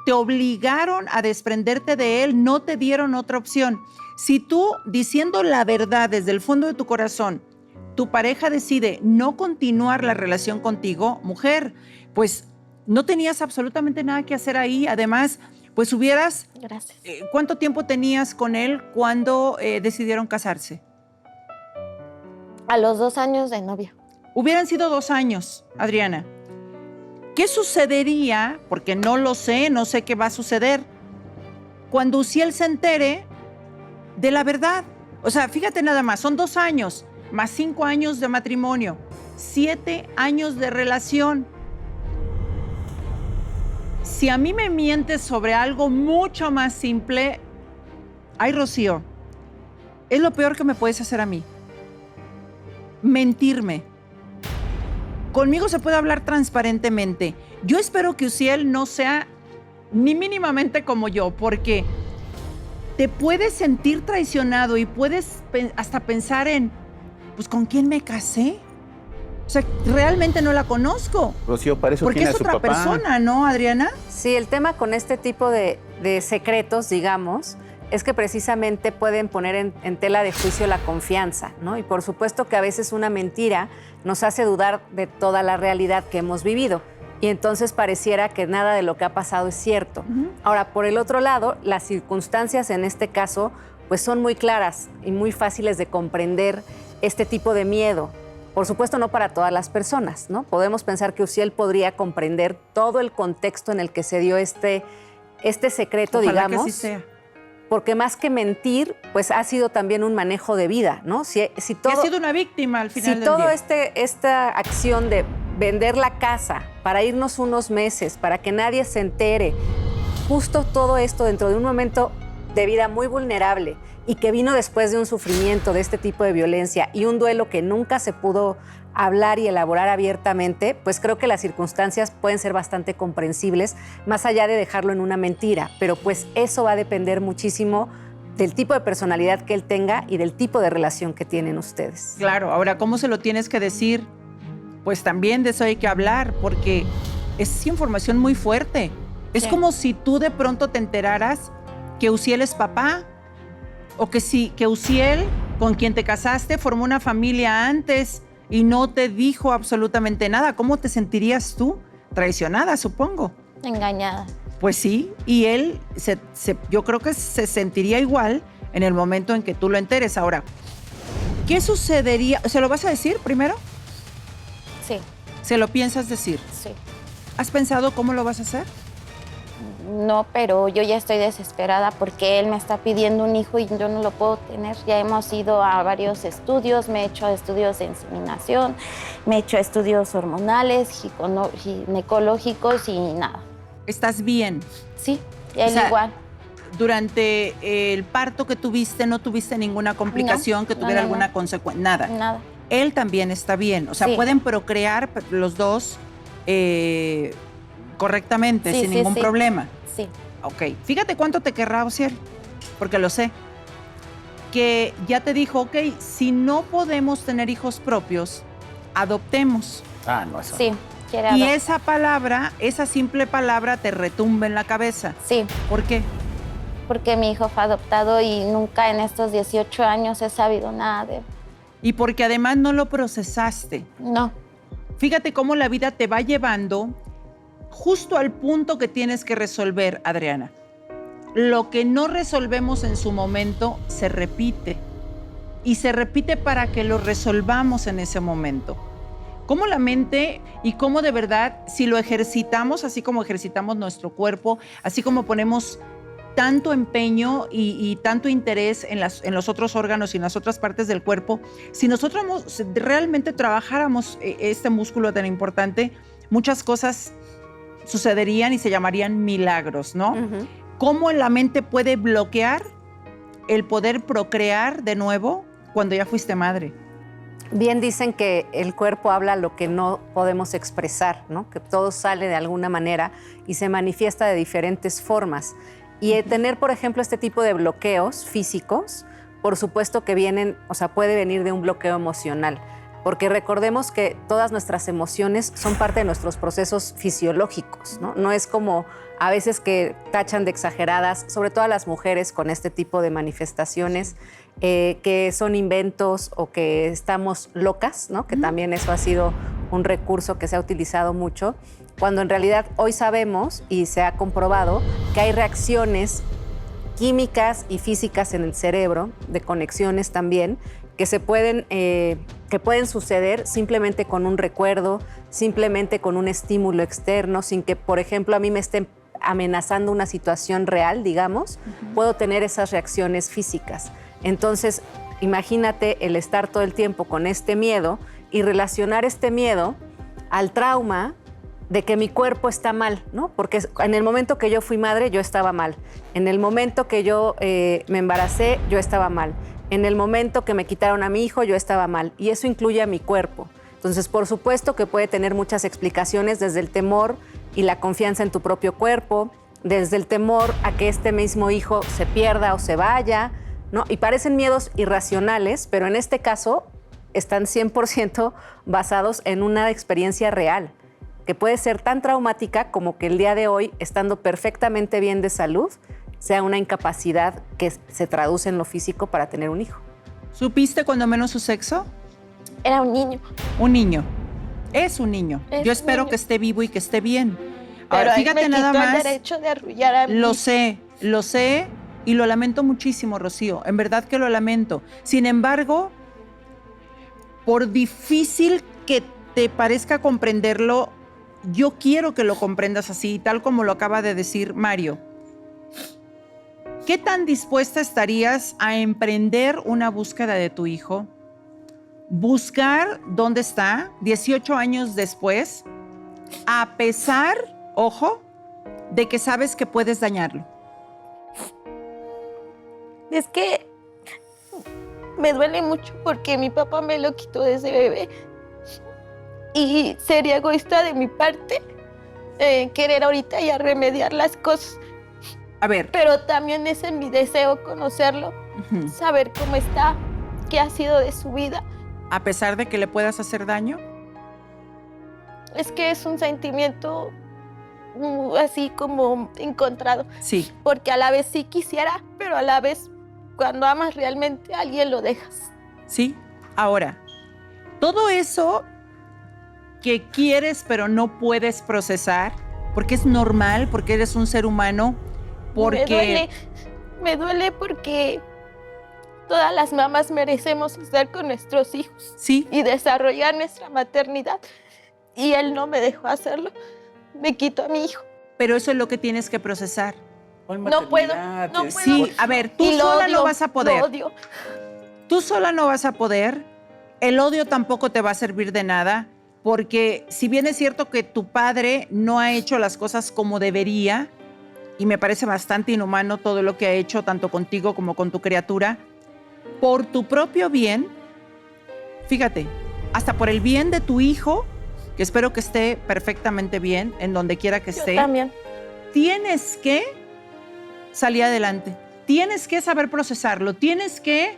te obligaron a desprenderte de él, no te dieron otra opción. Si tú, diciendo la verdad desde el fondo de tu corazón, tu pareja decide no continuar la relación contigo, mujer, pues no tenías absolutamente nada que hacer ahí. Además, pues hubieras... Gracias. ¿Cuánto tiempo tenías con él cuando decidieron casarse? A los 2 años de novio. Hubieran sido 2 años, Adriana. ¿Qué sucedería? Porque no lo sé, no sé qué va a suceder cuando Uziel se entere de la verdad. O sea, fíjate nada más, son 2 años, más 5 años de matrimonio, 7 años de relación. Si a mí me mientes sobre algo mucho más simple, ay, Rocío, es lo peor que me puedes hacer a mí. Mentirme. Conmigo se puede hablar transparentemente. Yo espero que Uziel no sea ni mínimamente como yo, porque te puedes sentir traicionado y puedes hasta pensar en, pues, ¿con quién me casé? O sea, realmente no la conozco. Rocío, para eso porque tiene es a su otra papá. persona, ¿no, Adriana? Sí, el tema con este tipo de secretos, digamos, es que precisamente pueden poner en tela de juicio la confianza, ¿no? Y por supuesto que a veces una mentira nos hace dudar de toda la realidad que hemos vivido. y entonces pareciera que nada de lo que ha pasado es cierto. Ahora, por el otro lado, las circunstancias en este caso pues son muy claras y muy fáciles de comprender este tipo de miedo. Por supuesto, no para todas las personas, ¿no? Podemos pensar que Uziel podría comprender todo el contexto en el que se dio este secreto, Ojalá digamos. que así sea. Porque más que mentir, pues ha sido también un manejo de vida, ¿no? Si todo, Que ha sido una víctima al final si del todo día. esta acción de vender la casa para irnos unos meses, para que nadie se entere, justo todo esto dentro de un momento de vida muy vulnerable y que vino después de un sufrimiento de este tipo de violencia y un duelo que nunca se pudo hablar y elaborar abiertamente, pues creo que las circunstancias pueden ser bastante comprensibles, más allá de dejarlo en una mentira, pero pues eso va a depender muchísimo del tipo de personalidad que él tenga y del tipo de relación que tienen ustedes. Claro, ahora, ¿cómo se lo tienes que decir? Pues también de eso hay que hablar, porque es información muy fuerte. Es como si tú de pronto te enteraras que Uziel es papá, o que Uziel, con quien te casaste, formó una familia antes y no te dijo absolutamente nada. ¿Cómo te sentirías tú? Traicionada, supongo. Engañada. Pues sí, y él, yo creo que se sentiría igual en el momento en que tú lo enteres. Ahora, ¿qué sucedería? ¿Se lo vas a decir primero? Sí, ¿Se lo piensas decir? sí. ¿Has pensado cómo lo vas a hacer? No, pero yo ya estoy desesperada porque él me está pidiendo un hijo y yo no lo puedo tener. Ya hemos ido a varios estudios, me he hecho estudios de inseminación, me he hecho estudios hormonales, ginecológicos y nada. ¿Estás bien? Sí, y él O sea, igual. Durante el parto que tuviste, ¿no tuviste ninguna complicación que tuviera alguna consecuencia? Nada. Nada. Él también está bien. O sea, Sí. pueden procrear los dos correctamente, Sí, sin sí, ningún sí. problema. Sí, Ok. Fíjate cuánto te querrá Uziel, porque lo sé. Que ya te dijo, ok, si no podemos tener hijos propios, adoptemos. Ah, no, eso. sí. Quiere Y adoptar. esa palabra, esa simple palabra te retumba en la cabeza. Sí, ¿Por qué? porque mi hijo fue adoptado y nunca en estos 18 años he sabido nada de él. Y porque además no lo procesaste. No, Fíjate cómo la vida te va llevando justo al punto que tienes que resolver, Adriana. Lo que no resolvemos en su momento se repite. Y se repite para que lo resolvamos en ese momento. Cómo la mente y cómo de verdad, si lo ejercitamos, así como ejercitamos nuestro cuerpo, así como ponemos tanto empeño y tanto interés en los otros órganos y en las otras partes del cuerpo, si nosotros realmente trabajáramos este músculo tan importante, muchas cosas sucederían y se llamarían milagros, ¿no? ¿Cómo la mente puede bloquear el poder procrear de nuevo cuando ya fuiste madre? Bien dicen que el cuerpo habla lo que no podemos expresar, ¿no? Que todo sale de alguna manera y se manifiesta de diferentes formas. Y tener, por ejemplo, este tipo de bloqueos físicos, por supuesto que vienen, o sea, puede venir de un bloqueo emocional. Porque recordemos que todas nuestras emociones son parte de nuestros procesos fisiológicos, ¿no? No es como a veces que tachan de exageradas, sobre todo a las mujeres con este tipo de manifestaciones, que son inventos o que estamos locas, ¿no? Que también eso ha sido un recurso que se ha utilizado mucho, cuando en realidad hoy sabemos y se ha comprobado que hay reacciones químicas y físicas en el cerebro, de conexiones también, que pueden suceder simplemente con un recuerdo, simplemente con un estímulo externo, sin que, por ejemplo, a mí me estén amenazando una situación real, digamos, puedo tener esas reacciones físicas. Entonces, imagínate el estar todo el tiempo con este miedo y relacionar este miedo al trauma de que mi cuerpo está mal, ¿no? Porque en el momento que yo fui madre, yo estaba mal. En el momento que yo me embaracé, yo estaba mal. En el momento que me quitaron a mi hijo, yo estaba mal. Y eso incluye a mi cuerpo. Entonces, por supuesto que puede tener muchas explicaciones, desde el temor y la confianza en tu propio cuerpo, desde el temor a que este mismo hijo se pierda o se vaya, ¿no? Y parecen miedos irracionales, pero en este caso están 100% basados en una experiencia real, que puede ser tan traumática como que el día de hoy, estando perfectamente bien de salud, sea una incapacidad que se traduce en lo físico para tener un hijo. ¿Supiste cuando menos su sexo? era un niño. Un niño. Es un niño. Es Yo espero niño. que esté vivo y que esté bien. Pero Ahora, él fíjate me nada quitó más. el derecho de arrullar a mí. Lo sé y lo lamento muchísimo, Rocío. En verdad que lo lamento. Sin embargo, por difícil que te parezca comprenderlo, yo quiero que lo comprendas así, tal como lo acaba de decir Mario. ¿Qué tan dispuesta estarías a emprender una búsqueda de tu hijo? Buscar dónde está 18 años después, a pesar, ojo, de que sabes que puedes dañarlo. Es que me duele mucho porque mi papá me lo quitó desde bebé. Y sería egoísta de mi parte querer ahorita ya remediar las cosas. A ver. Pero también es en mi deseo conocerlo, saber cómo está, qué ha sido de su vida. A pesar de que le puedas hacer daño. Es que es un sentimiento así como encontrado. Sí. Porque a la vez sí quisiera, pero a la vez cuando amas realmente a alguien lo dejas. Sí. Ahora, todo eso que quieres pero no puedes procesar, porque es normal, porque eres un ser humano, porque... Me duele porque todas las mamás merecemos estar con nuestros hijos. Sí. Y desarrollar nuestra maternidad. Y él no me dejó hacerlo. Me quitó a mi hijo. Pero eso es lo que tienes que procesar. No puedo. Sí, a ver, tú sola no vas a poder. Lo odio. Tú sola no vas a poder. El odio tampoco te va a servir de nada, porque si bien es cierto que tu padre no ha hecho las cosas como debería, y me parece bastante inhumano todo lo que ha hecho, tanto contigo como con tu criatura, por tu propio bien, fíjate, hasta por el bien de tu hijo, que espero que esté perfectamente bien, en donde quiera que esté. Yo también. Tienes que salir adelante. Tienes que saber procesarlo. Tienes que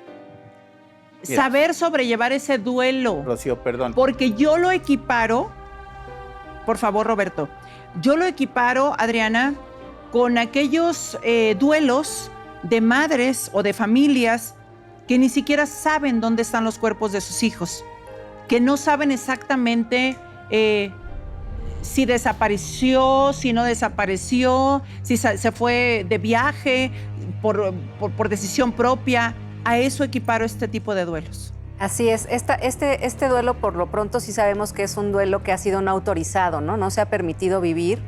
saber sobrellevar ese duelo. Rocío, perdón. Porque yo lo equiparo, por favor, Roberto, yo lo equiparo, Adriana, con aquellos duelos de madres o de familias que ni siquiera saben dónde están los cuerpos de sus hijos, que no saben exactamente si desapareció, si no desapareció, si se fue de viaje por decisión propia. A eso equiparo este tipo de duelos. Así es. Este duelo, por lo pronto, sí sabemos que es un duelo que ha sido no autorizado, ¿no? No se ha permitido vivir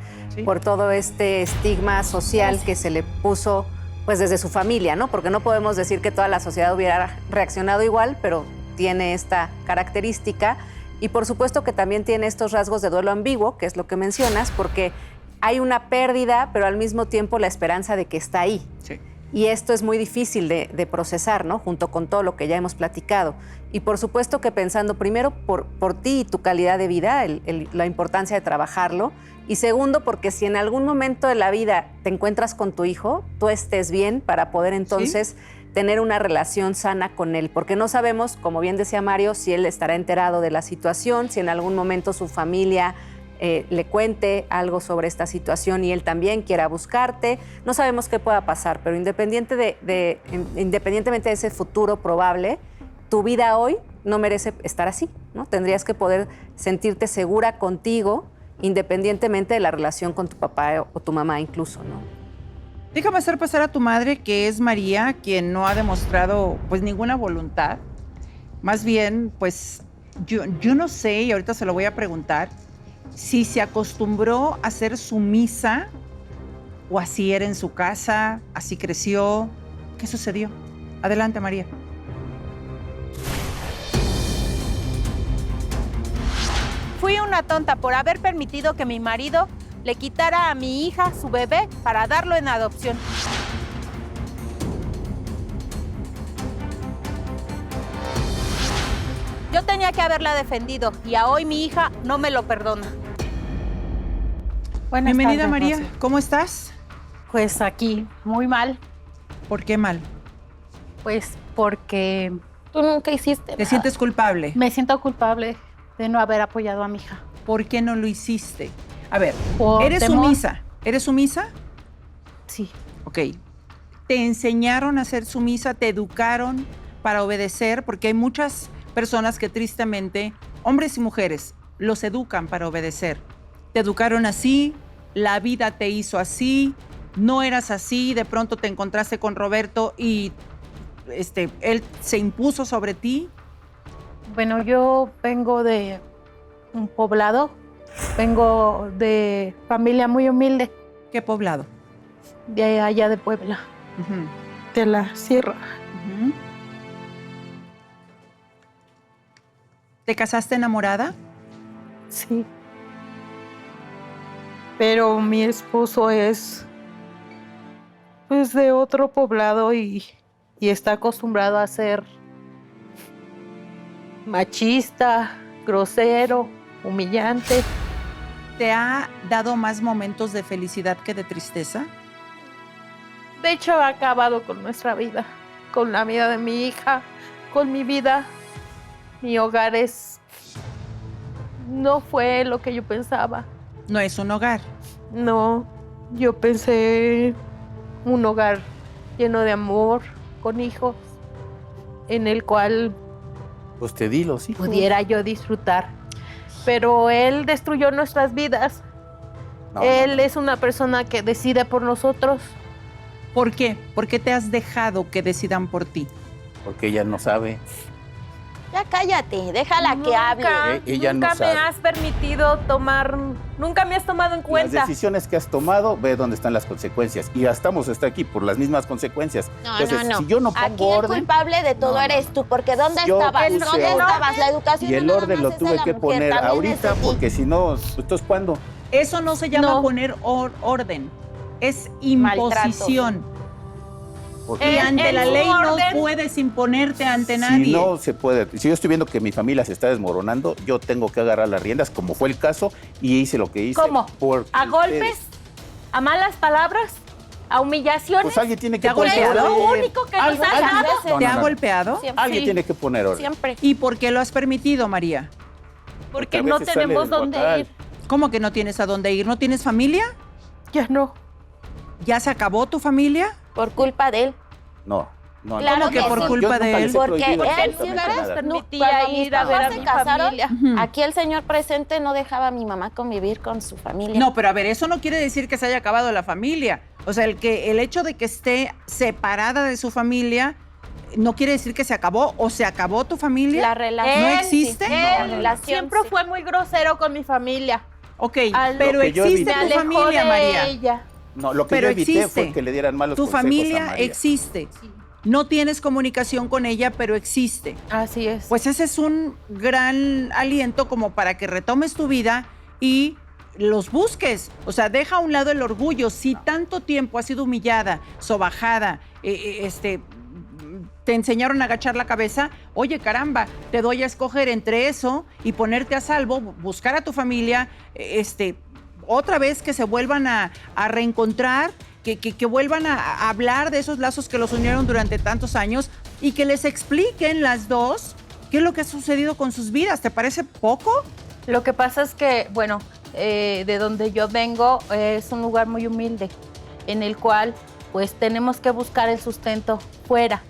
por todo este estigma social que se le puso, pues, desde su familia, ¿no? Porque no podemos decir que toda la sociedad hubiera reaccionado igual, pero tiene esta característica. Y por supuesto que también tiene estos rasgos de duelo ambiguo, que es lo que mencionas, porque hay una pérdida, pero al mismo tiempo la esperanza de que está ahí. Sí. Y esto es muy difícil de procesar, ¿no? Junto con todo lo que ya hemos platicado. Y por supuesto que pensando primero por ti y tu calidad de vida, la importancia de trabajarlo. Y segundo, porque si en algún momento de la vida te encuentras con tu hijo, tú estés bien para poder entonces tener una relación sana con él. Porque no sabemos, como bien decía Mario, si él estará enterado de la situación, si en algún momento su familia le cuente algo sobre esta situación y él también quiera buscarte. No sabemos qué pueda pasar, pero independientemente de ese futuro probable, tu vida hoy no merece estar así, ¿no? Tendrías que poder sentirte segura contigo, independientemente de la relación con tu papá o tu mamá incluso, ¿no? Déjame hacer pasar a tu madre, que es María, quien no ha demostrado pues ninguna voluntad. Más bien, pues yo no sé, y ahorita se lo voy a preguntar, si se acostumbró a ser sumisa o así era en su casa, así creció. ¿Qué sucedió? Adelante, María. Fui una tonta por haber permitido que mi marido le quitara a mi hija su bebé para darlo en adopción. Yo tenía que haberla defendido y a hoy mi hija no me lo perdona. Bienvenida, María. Rosy. ¿Cómo estás? Pues aquí, muy mal. ¿Por qué mal? Pues porque tú nunca hiciste ¿Te sientes culpable? Me siento culpable de no haber apoyado a mi hija. ¿Por qué no lo hiciste? A ver, Por ¿eres temor. sumisa? ¿Eres sumisa? Sí. Ok. ¿Te enseñaron a ser sumisa? ¿Te educaron para obedecer? Porque hay muchas personas que tristemente, hombres y mujeres, los educan para obedecer. Te educaron así, la vida te hizo así, no eras así, de pronto te encontraste con Roberto y él se impuso sobre ti. Bueno, yo vengo de un poblado, vengo de familia muy humilde. ¿Qué poblado? De allá de Puebla, de la sierra. ¿Te casaste enamorada? Sí. Pero mi esposo es pues de otro poblado y está acostumbrado a ser machista, grosero, humillante. ¿Te ha dado más momentos de felicidad que de tristeza? De hecho, ha acabado con nuestra vida, con la vida de mi hija, con mi vida. Mi hogar no fue lo que yo pensaba. No es un hogar. No, yo pensé un hogar lleno de amor, con hijos, en el cual Pues te di los hijos. pudiera yo disfrutar. Pero él destruyó nuestras vidas. Él es una persona que decide por nosotros. ¿Por qué? ¿Por qué te has dejado que decidan por ti? Porque ella no sabe. Ya cállate, déjala que hable. Ella no Nunca sabe. me has permitido tomar, nunca me has tomado en cuenta. Las decisiones que has tomado, ve dónde están las consecuencias. Y ya estamos hasta aquí por las mismas consecuencias. No, Entonces, no. si yo no pongo Aquí el orden, culpable de todo No, no, eres no. tú, porque ¿dónde Yo estabas? puse ¿Dónde orden. estabas? La educación y el no nada orden más lo es de tuve la que mujer, poner también es ahorita, de ti. porque si no, entonces ¿cuándo? Eso no se llama No. poner orden, es imposición. Porque Y ante en la su ley no orden. puedes imponerte ante nadie. si no se puede, si yo estoy viendo que mi familia se está desmoronando, yo tengo que agarrar las riendas, como fue el caso, y hice lo que hice. ¿Cómo? por ¿A ustedes. golpes? ¿A malas palabras? ¿A humillaciones? Pues alguien tiene ¿Te que ha poner golpeado? ¿Es lo orden. único que nos Algo- has alguien- dado? No, ¿Te no, ha no. golpeado? Siempre. Alguien Sí. tiene que poner orden. Siempre. ¿Y por qué lo has permitido, María? Porque a Porque no veces sale tenemos del dónde guacal. ir. ¿Cómo que no tienes a dónde ir? ¿No tienes familia? Ya no. ¿Ya se acabó tu familia? Por culpa de él. No, no. Claro ¿Cómo que que por sí. culpa Yo de nunca él? les he Porque prohibido él absolutamente siempre nada. nos permitía cuando mis ir a ver papás a se mi casaron, familia. aquí el señor presente no dejaba a mi mamá convivir con su familia. No, pero a ver, eso no quiere decir que se haya acabado la familia. O sea, el hecho de que esté separada de su familia no quiere decir que se acabó o se acabó tu familia. La relación. ¿No Él, existe? La Él relación, siempre sí. fue muy grosero con mi familia. Ok, Al- pero Lo que yo existe evité. Me tu alejó familia, de María. ella. No, lo que Pero yo evité existe. fue que le dieran malos Tu consejos a familia María. existe. No tienes comunicación con ella, pero existe. Así es. Pues ese es un gran aliento como para que retomes tu vida y los busques. O sea, deja a un lado el orgullo. Si tanto tiempo has sido humillada, sobajada, te enseñaron a agachar la cabeza, oye, caramba, te doy a escoger entre eso y ponerte a salvo, buscar a tu familia, otra vez que se vuelvan a reencontrar, que vuelvan a hablar de esos lazos que los unieron durante tantos años y que les expliquen las dos qué es lo que ha sucedido con sus vidas. ¿Te parece poco? Lo que pasa es que, bueno, de donde yo vengo es un lugar muy humilde, en el cual pues tenemos que buscar el sustento fuera.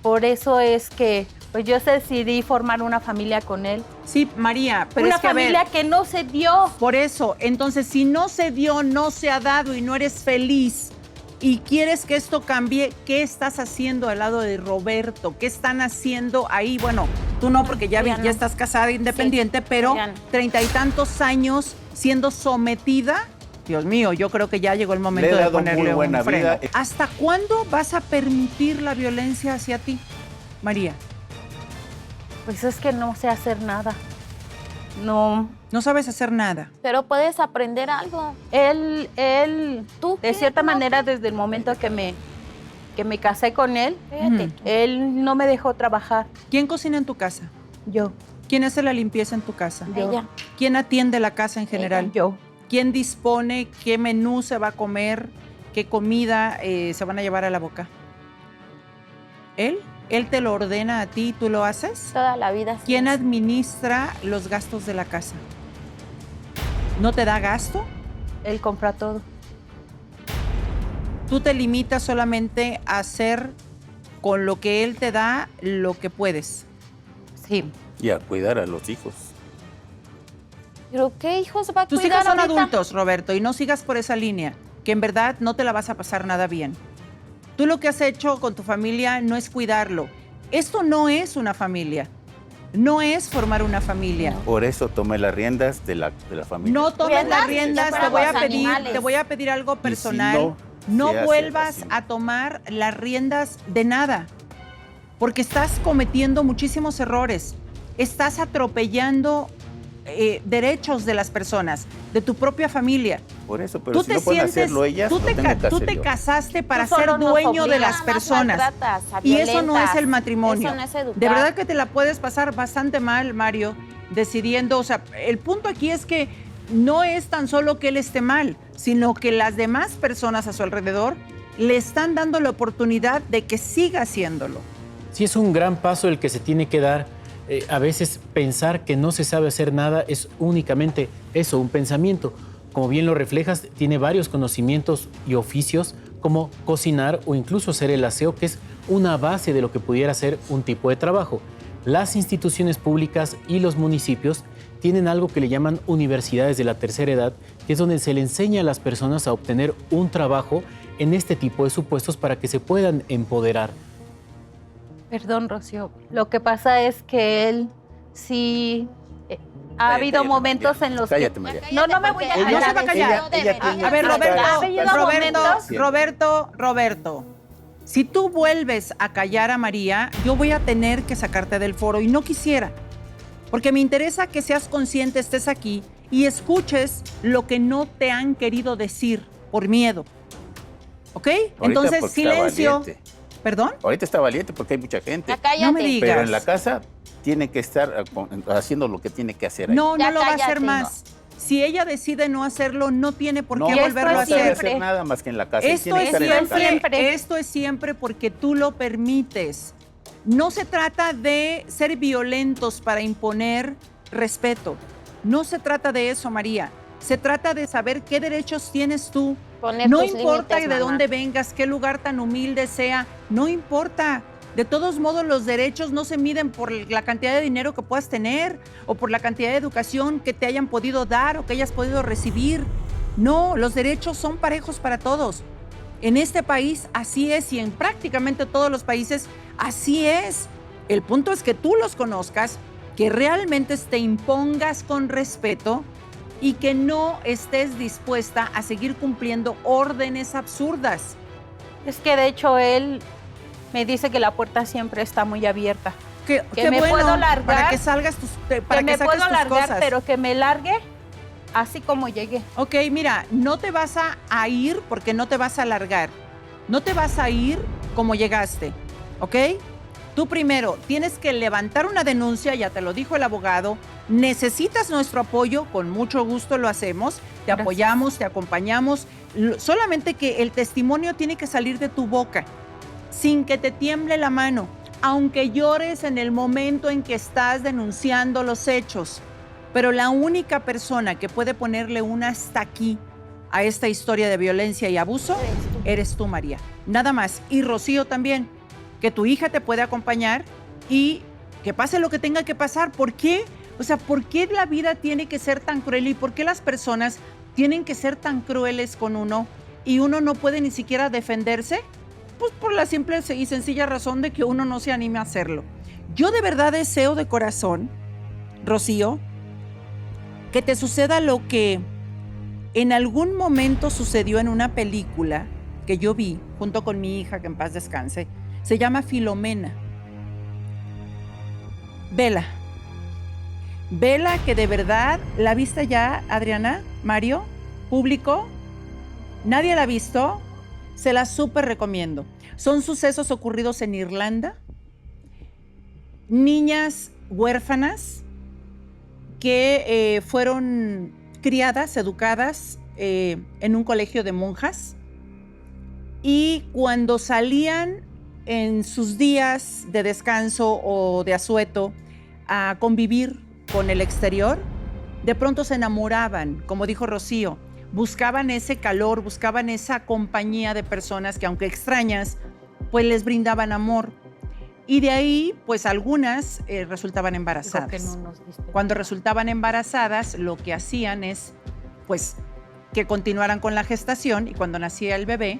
Por eso es que pues yo decidí formar una familia con él. Sí, María, pero Una es que, a ver, familia que no se dio. por eso, entonces, si no se dio, no se ha dado y no eres feliz y quieres que esto cambie, ¿qué estás haciendo al lado de Roberto? ¿Qué están haciendo ahí? Bueno, tú no, porque ya, Ya no. ya estás casada, independiente, pero ya no. 30 y tantos años siendo sometida. Dios mío, yo creo que ya llegó el momento Le he de dado ponerle muy buena un freno. vida. ¿Hasta cuándo vas a permitir la violencia hacia ti, María? Pues es que no sé hacer nada. No. No sabes hacer nada. Pero puedes aprender algo. Él, ¿Tú de qué? cierta No. manera, desde el momento que me casé con él, Fíjate Ujú. tú. él no me dejó trabajar. ¿Quién cocina en tu casa? Yo. ¿Quién hace la limpieza en tu casa? Ella. ¿Quién atiende la casa en general? Yo. ¿Quién dispone qué menú se va a comer, qué comida se van a llevar a la boca? ¿Él? ¿Él te lo ordena a ti y tú lo haces? Toda la vida. sí. ¿Quién administra los gastos de la casa? ¿No te da gasto? Él compra todo. Tú te limitas solamente a hacer con lo que él te da lo que puedes. Sí. Y a cuidar a los hijos. ¿Pero qué hijos va a Tus cuidar hijos son ahorita? adultos, Roberto, y no sigas por esa línea, que en verdad no te la vas a pasar nada bien. Tú lo que has hecho con tu familia no es cuidarlo. Esto no es una familia. No es formar una familia. Por eso tomé las riendas de la familia. No tomes las ¿Riendas? riendas, Ya te voy a fuéramos pedir, animales. te voy a pedir algo personal. no no se hace vuelvas así. a tomar las riendas de nada, porque estás cometiendo muchísimos errores. Estás atropellando derechos de las personas, de tu propia familia. Por eso, pero si no pueden hacerlo ellas, tú lo te, tengo que tú hacer te yo. casaste para Tú solo ser nos dueño de obligas, las nada más personas. maltratas, a Y eso no es violentas. el matrimonio. Eso no es educar. De verdad que te la puedes pasar bastante mal, Mario, decidiendo. O sea, el punto aquí es que no es tan solo que él esté mal, sino que las demás personas a su alrededor le están dando la oportunidad de que siga haciéndolo. Sí, es un gran paso el que se tiene que dar. A veces pensar que no se sabe hacer nada es únicamente eso, un pensamiento. Como bien lo reflejas, tiene varios conocimientos y oficios como cocinar o incluso hacer el aseo, que es una base de lo que pudiera ser un tipo de trabajo. Las instituciones públicas y los municipios tienen algo que le llaman universidades de la tercera edad, que es donde se le enseña a las personas a obtener un trabajo en este tipo de supuestos para que se puedan empoderar. Perdón, Rocío. Lo que pasa es que él sí ha habido momentos en los Cállate, que... María. No me voy a Ella- No se va a callar. ella tiene- A ver, Calma. Roberto, si tú vuelves a callar a María, yo voy a tener que sacarte del foro y no quisiera, porque me interesa que seas consciente, estés aquí y escuches lo que no te han querido decir por miedo. ¿Ok? Ahorita Entonces, porque está silencio. valiente. ¿Perdón? Ahorita está valiente porque hay mucha gente. Ya cállate. No me digas. Pero en la casa tiene que estar haciendo lo que tiene que hacer ahí. No, Ya no lo va a hacer cállate. más. Si ella decide no hacerlo, no tiene por qué no volverlo a no sabe hacer. hacer nada más que en la casa. y Esto tiene que es, estar en la casa. siempre. esto es siempre porque tú lo permites. No se trata de ser violentos para imponer respeto. No se trata de eso, María. Se trata de saber qué derechos tienes tú. Poner No tus importa límites, de mamá. dónde vengas, qué lugar tan humilde sea. No importa. De todos modos, los derechos no se miden por la cantidad de dinero que puedas tener o por la cantidad de educación que te hayan podido dar o que hayas podido recibir. No, los derechos son parejos para todos. En este país así es y en prácticamente todos los países así es. El punto es que tú los conozcas, que realmente te impongas con respeto y que no estés dispuesta a seguir cumpliendo órdenes absurdas. Es que de hecho él me dice que la puerta siempre está muy abierta. Que me bueno, puedo largar, para que salgas para que me saques puedo tus largar, cosas. pero que me largue así como llegué. Ok, mira, no te vas a ir porque no te vas a largar. No te vas a ir como llegaste, ¿ok? Tú primero tienes que levantar una denuncia, ya te lo dijo el abogado. Necesitas nuestro apoyo, con mucho gusto lo hacemos. Te Gracias. apoyamos, te acompañamos. Solamente que el testimonio tiene que salir de tu boca, sin que te tiemble la mano, aunque llores en el momento en que estás denunciando los hechos. Pero la única persona que puede ponerle un hasta aquí a esta historia de violencia y abuso eres tú, María. Nada más. Y Rocío también, que tu hija te puede acompañar y que pase lo que tenga que pasar. ¿Por qué? O sea, ¿por qué la vida tiene que ser tan cruel y por qué las personas tienen que ser tan crueles con uno y uno no puede ni siquiera defenderse? Pues por la simple y sencilla razón de que uno no se anime a hacerlo. Yo de verdad deseo de corazón, Rocío, que te suceda lo que en algún momento sucedió en una película que yo vi junto con mi hija, que en paz descanse. Se llama Filomena. Vela. Vela, que de verdad, ¿la viste ya, Adriana? Mario, público, ¿nadie la ha visto? Se la súper recomiendo. Son sucesos ocurridos en Irlanda. Niñas huérfanas que fueron criadas, educadas en un colegio de monjas. Y cuando salían en sus días de descanso o de asueto a convivir con el exterior, de pronto se enamoraban, como dijo Rocío, buscaban ese calor, buscaban esa compañía de personas que, aunque extrañas, pues les brindaban amor. Y de ahí, pues algunas resultaban embarazadas. Dijo que no nos diste. Cuando resultaban embarazadas, lo que hacían es, pues, que continuaran con la gestación y cuando nacía el bebé,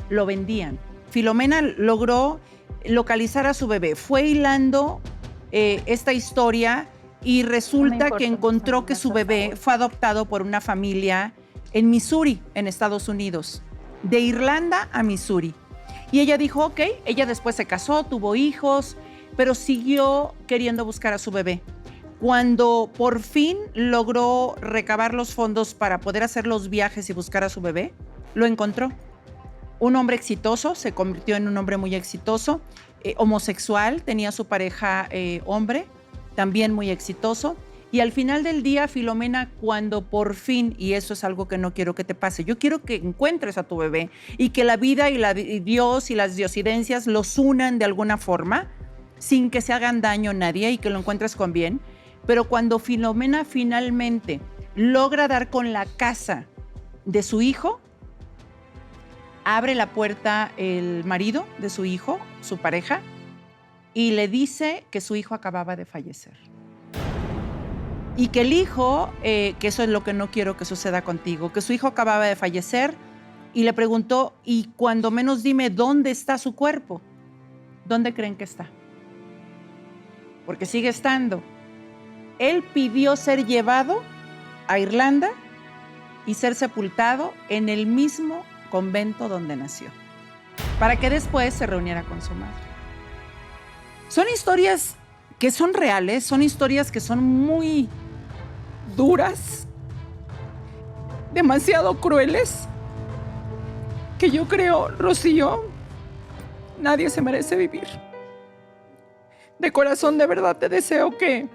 lo vendían. Filomena logró localizar a su bebé, fue hilando esta historia y resulta que encontró que su bebé fue adoptado por una familia en Missouri, en Estados Unidos, de Irlanda a Missouri. Y ella dijo, ok, ella después se casó, tuvo hijos, pero siguió queriendo buscar a su bebé. Cuando por fin logró recabar los fondos para poder hacer los viajes y buscar a su bebé, lo encontró. Un hombre exitoso, se convirtió en un hombre muy exitoso, homosexual, tenía su pareja hombre, también muy exitoso. Y al final del día, Filomena, cuando por fin, y eso es algo que no quiero que te pase, yo quiero que encuentres a tu bebé y que la vida y Dios y las diosidencias los unan de alguna forma, sin que se hagan daño a nadie y que lo encuentres con bien. Pero cuando Filomena finalmente logra dar con la casa de su hijo, abre la puerta el marido de su hijo, su pareja, y le dice que su hijo acababa de fallecer. Y que el hijo, que eso es lo que no quiero que suceda contigo, que su hijo acababa de fallecer y le preguntó, y cuando menos dime dónde está su cuerpo, ¿dónde creen que está? Porque sigue estando. Él pidió ser llevado a Irlanda y ser sepultado en el mismo convento donde nació, para que después se reuniera con su madre. Son historias que son reales, son historias que son muy duras, demasiado crueles, que yo creo, Rocío, nadie se merece vivir. De corazón, de verdad, te deseo que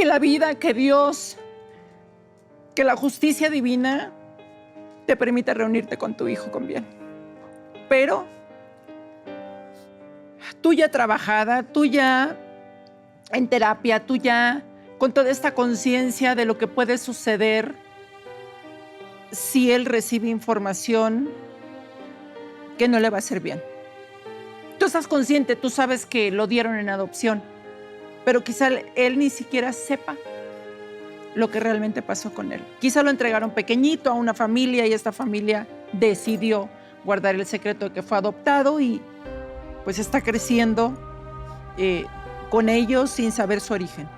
la vida, que Dios, que la justicia divina te permita reunirte con tu hijo con bien. Pero tú ya trabajada, tú ya en terapia, tú ya con toda esta conciencia de lo que puede suceder si él recibe información que no le va a hacer bien. Tú estás consciente, tú sabes que lo dieron en adopción, pero quizá él ni siquiera sepa lo que realmente pasó con él. Quizá lo entregaron pequeñito a una familia y esta familia decidió guardar el secreto de que fue adoptado y pues está creciendo con ellos sin saber su origen.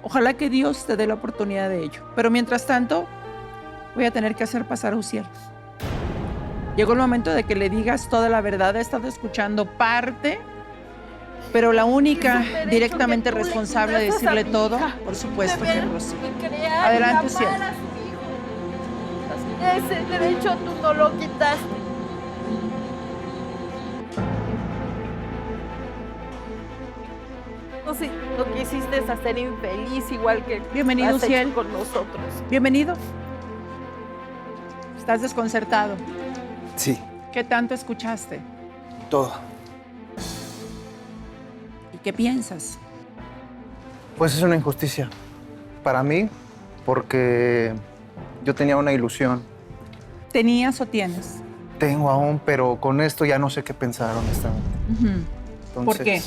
Ojalá que Dios te dé la oportunidad de ello. Pero mientras tanto, voy a tener que hacer pasar a Uziel. Llegó el momento de que le digas toda la verdad. He estado escuchando parte, pero la única directamente responsable de decirle todo, por supuesto, que es Rocío. Adelante, Uziel. Ese derecho tú no lo quitaste. No sé, lo que hiciste es hacer infeliz igual que Bienvenido, has hecho Uziel. con nosotros. Bienvenido. ¿Estás desconcertado? Sí, ¿Qué tanto escuchaste? todo. ¿Y qué piensas? Pues es una injusticia para mí porque yo tenía una ilusión. ¿Tenías o tienes? Tengo aún, pero con esto ya no sé qué pensar, honestamente. ¿Por Entonces, qué?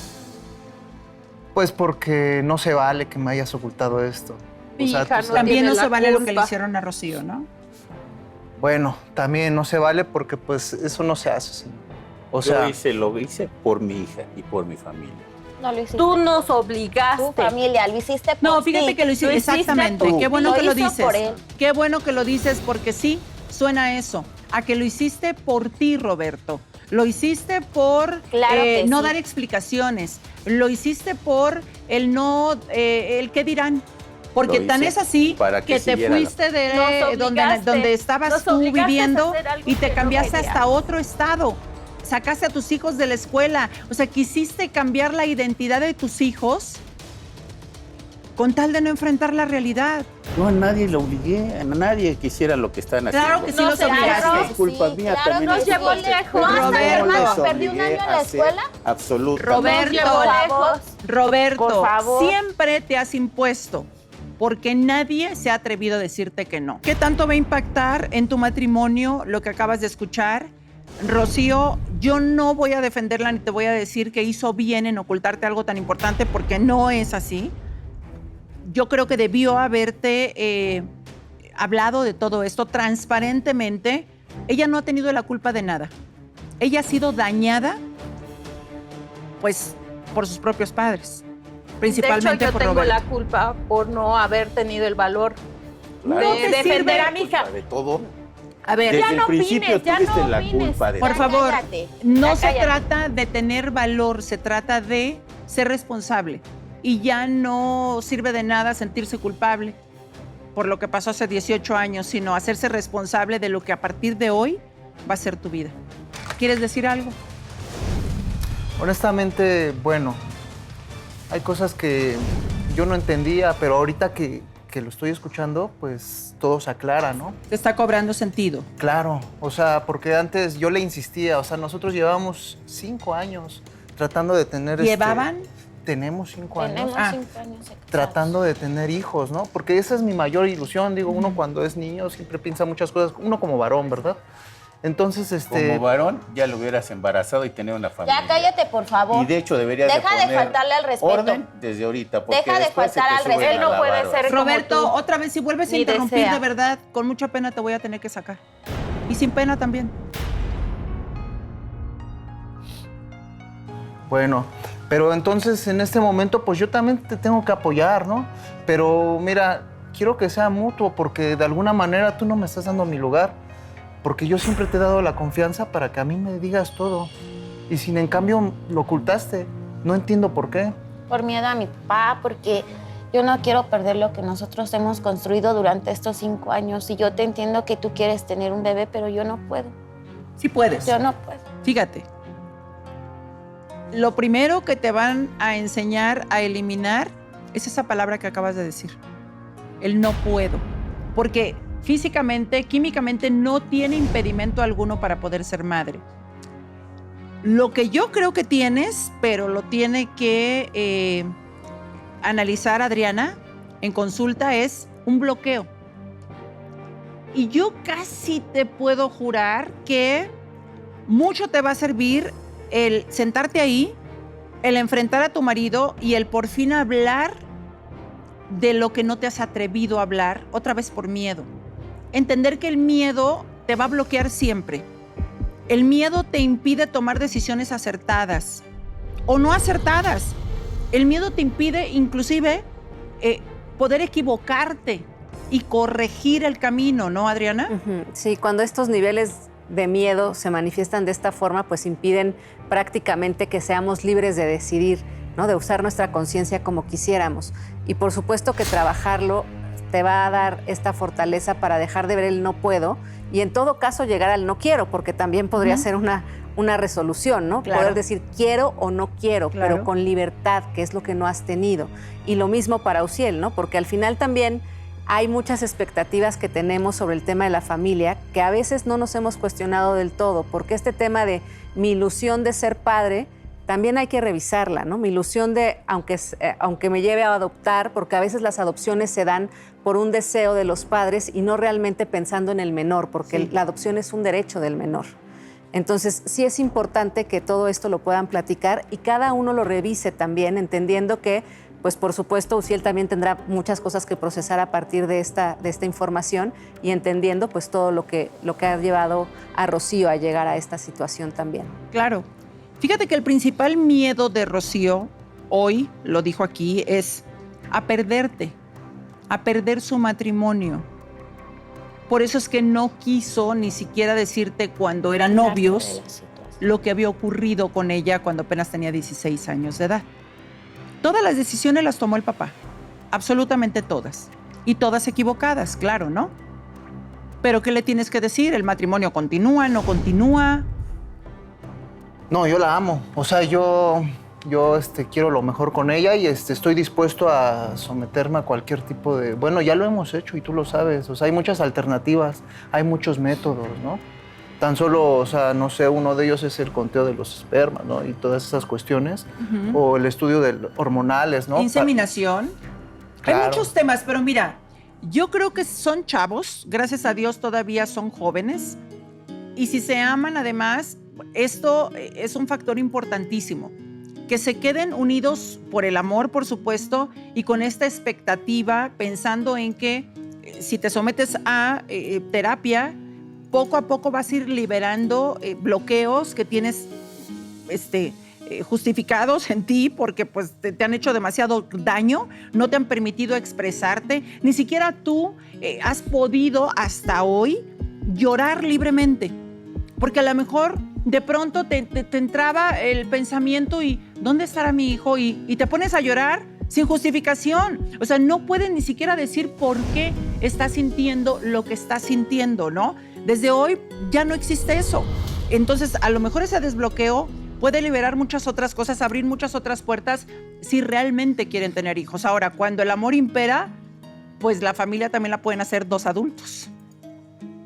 Pues porque no se vale que me hayas ocultado esto. Mi hija tú no sabes- También tiene no se la vale lo que le culpa. hicieron a Rocío, ¿no? Bueno, también no se vale porque pues eso no se hace, señor. O sea, Lo hice por mi hija y por mi familia. No lo hiciste. Tú nos Tu obligaste. familia, lo hiciste por No, fíjate ti. que lo hiciste. Lo hiciste Exactamente. tú. Qué bueno Lo que lo hizo dices. por él. Qué bueno que lo dices porque sí, suena a eso. A que lo hiciste por ti, Roberto. Lo hiciste por Claro que no sí. dar explicaciones. Lo hiciste por el no, el qué dirán. Porque Lo tan hice es así para que que te siguiera la- fuiste de Nos donde obligaste. estabas Nos tú obligaste a viviendo hacer algo y te que no cambiaste queríamos. hasta otro estado. Sacaste a tus hijos de la escuela. O sea, quisiste cambiar la identidad de tus hijos con tal de no enfrentar la realidad. Yo a nadie lo obligué, a nadie que hiciera lo que están haciendo. Claro que sí No, los claro, obligaste. Es culpa mía claro, también. nos es llevó culpa. lejos. Pero No, no hermano, les perdí un obligué año en la a hacer escuela. absolutamente. Roberto, Nos llevó lejos. Roberto, Por favor. siempre te has impuesto porque nadie se ha atrevido a decirte que no. ¿Qué tanto va a impactar en tu matrimonio lo que acabas de escuchar? Rocío, yo no voy a defenderla ni te voy a decir que hizo bien en ocultarte algo tan importante porque no es así. Yo creo que debió haberte hablado de todo esto transparentemente. Ella no ha tenido la culpa de nada. Ella ha sido dañada, pues, por sus propios padres. Principalmente de hecho, por yo tengo Roberto. la culpa por no haber tenido el valor Claro. de No te defender sirve a mi hija. De todo. A ver, Desde ya el no principio opines, ya tuviste no la opines. culpa de por Ya favor, cállate, no ya se cállate. trata de tener valor, se trata de ser responsable. Y ya no sirve de nada sentirse culpable por lo que pasó hace 18 años, sino hacerse responsable de lo que a partir de hoy va a ser tu vida. ¿Quieres decir algo? Honestamente, bueno, hay cosas que yo no entendía, pero ahorita que lo estoy escuchando, pues todo se aclara, ¿no? Te está cobrando sentido. Claro, o sea, porque antes yo le insistía, o sea, nosotros llevábamos 5 años tratando de tener... ¿Llevaban? Tenemos 5 años. Tenemos Ah. 5 años de casados. Tratando de tener hijos, ¿no? Porque esa es mi mayor ilusión. Digo, uno cuando es niño siempre piensa muchas cosas, uno como varón, ¿verdad? Entonces, Como varón, ya lo hubieras embarazado y tener una familia. Ya cállate, por favor. Y de hecho deberías Deja de poner faltarle al respeto. orden desde ahorita, porque Deja de después se faltar te al suben respeto. a Él no la puede barba. ser como Roberto, tú. otra vez, si vuelves a Ni interrumpir desea. de verdad, con mucha pena te voy a tener que sacar. Y sin pena también. bueno, pero entonces en este momento, pues yo también te tengo que apoyar, ¿no? Pero mira, quiero que sea mutuo, porque de alguna manera tú no me estás dando mi lugar, porque yo siempre te he dado la confianza para que a mí me digas todo. Y sin en cambio lo ocultaste. No entiendo por qué. Por miedo a mi papá, porque yo no quiero perder lo que nosotros hemos construido durante estos 5 años. Y yo te entiendo que tú quieres tener un bebé, pero yo no puedo. Sí puedes. Yo no puedo. Fíjate, lo primero que te van a enseñar a eliminar es esa palabra que acabas de decir, el no puedo, porque físicamente, químicamente no tiene impedimento alguno para poder ser madre. Lo que yo creo que tienes, pero lo tiene que analizar Adriana en consulta, es un bloqueo. Y yo casi te puedo jurar que mucho te va a servir el sentarte ahí, el enfrentar a tu marido y el por fin hablar de lo que no te has atrevido a hablar, otra vez por miedo. Entender que el miedo te va a bloquear siempre. El miedo te impide tomar decisiones acertadas o no acertadas. El miedo te impide inclusive poder equivocarte y corregir el camino, ¿no, Adriana? Ujú. Sí, cuando estos niveles de miedo se manifiestan de esta forma, pues impiden prácticamente que seamos libres de decidir, ¿no? De usar nuestra conciencia como quisiéramos. Y por supuesto que trabajarlo te va a dar esta fortaleza para dejar de ver el no puedo y en todo caso llegar al no quiero, porque también podría ser una resolución, ¿no? Claro. Poder decir quiero o no quiero, Claro. pero con libertad, que es lo que no has tenido. Y lo mismo para Uziel, ¿no? Porque al final también hay muchas expectativas que tenemos sobre el tema de la familia que a veces no nos hemos cuestionado del todo, porque este tema de mi ilusión de ser padre también hay que revisarla, ¿no? Mi ilusión de, aunque me lleve a adoptar, porque a veces las adopciones se dan por un deseo de los padres y no realmente pensando en el menor, porque Sí. la adopción es un derecho del menor. Entonces, sí es importante que todo esto lo puedan platicar y cada uno lo revise también, entendiendo que, pues por supuesto, Uziel también tendrá muchas cosas que procesar a partir de esta información y entendiendo pues todo lo que ha llevado a Rocío a llegar a esta situación también. Claro. Fíjate que el principal miedo de Rocío, hoy, lo dijo aquí, es a perderte, a perder su matrimonio. Por eso es que no quiso ni siquiera decirte cuando eran novios lo que había ocurrido con ella cuando apenas tenía 16 años de edad. Todas las decisiones las tomó el papá, absolutamente todas. Y todas equivocadas, claro, ¿no? Pero ¿qué le tienes que decir? ¿El matrimonio continúa, no continúa? No, yo la amo. O sea, yo quiero lo mejor con ella y estoy dispuesto a someterme a cualquier tipo de... Bueno, ya lo hemos hecho y tú lo sabes. O sea, hay muchas alternativas, hay muchos métodos, ¿no? Tan solo, o sea, no sé, uno de ellos es el conteo de los espermas, ¿no? Y todas esas cuestiones. O el estudio de hormonales, ¿no? Inseminación. Claro. Hay muchos temas, pero mira, yo creo que son chavos, gracias a Dios todavía son jóvenes. Y si se aman, además, esto es un factor importantísimo. Que se queden unidos por el amor, por supuesto, y con esta expectativa, pensando en que si te sometes a terapia, poco a poco vas a ir liberando bloqueos que tienes justificados en ti porque pues, te han hecho demasiado daño, no te han permitido expresarte, ni siquiera tú has podido hasta hoy llorar libremente, porque a lo mejor de pronto te entraba el pensamiento y ¿dónde estará mi hijo? Y te pones a llorar sin justificación. O sea, no puedes ni siquiera decir por qué estás sintiendo lo que estás sintiendo, ¿no? Desde hoy ya no existe eso. Entonces, a lo mejor ese desbloqueo puede liberar muchas otras cosas, abrir muchas otras puertas si realmente quieren tener hijos. Ahora, cuando el amor impera, pues la familia también la pueden hacer 2 adultos.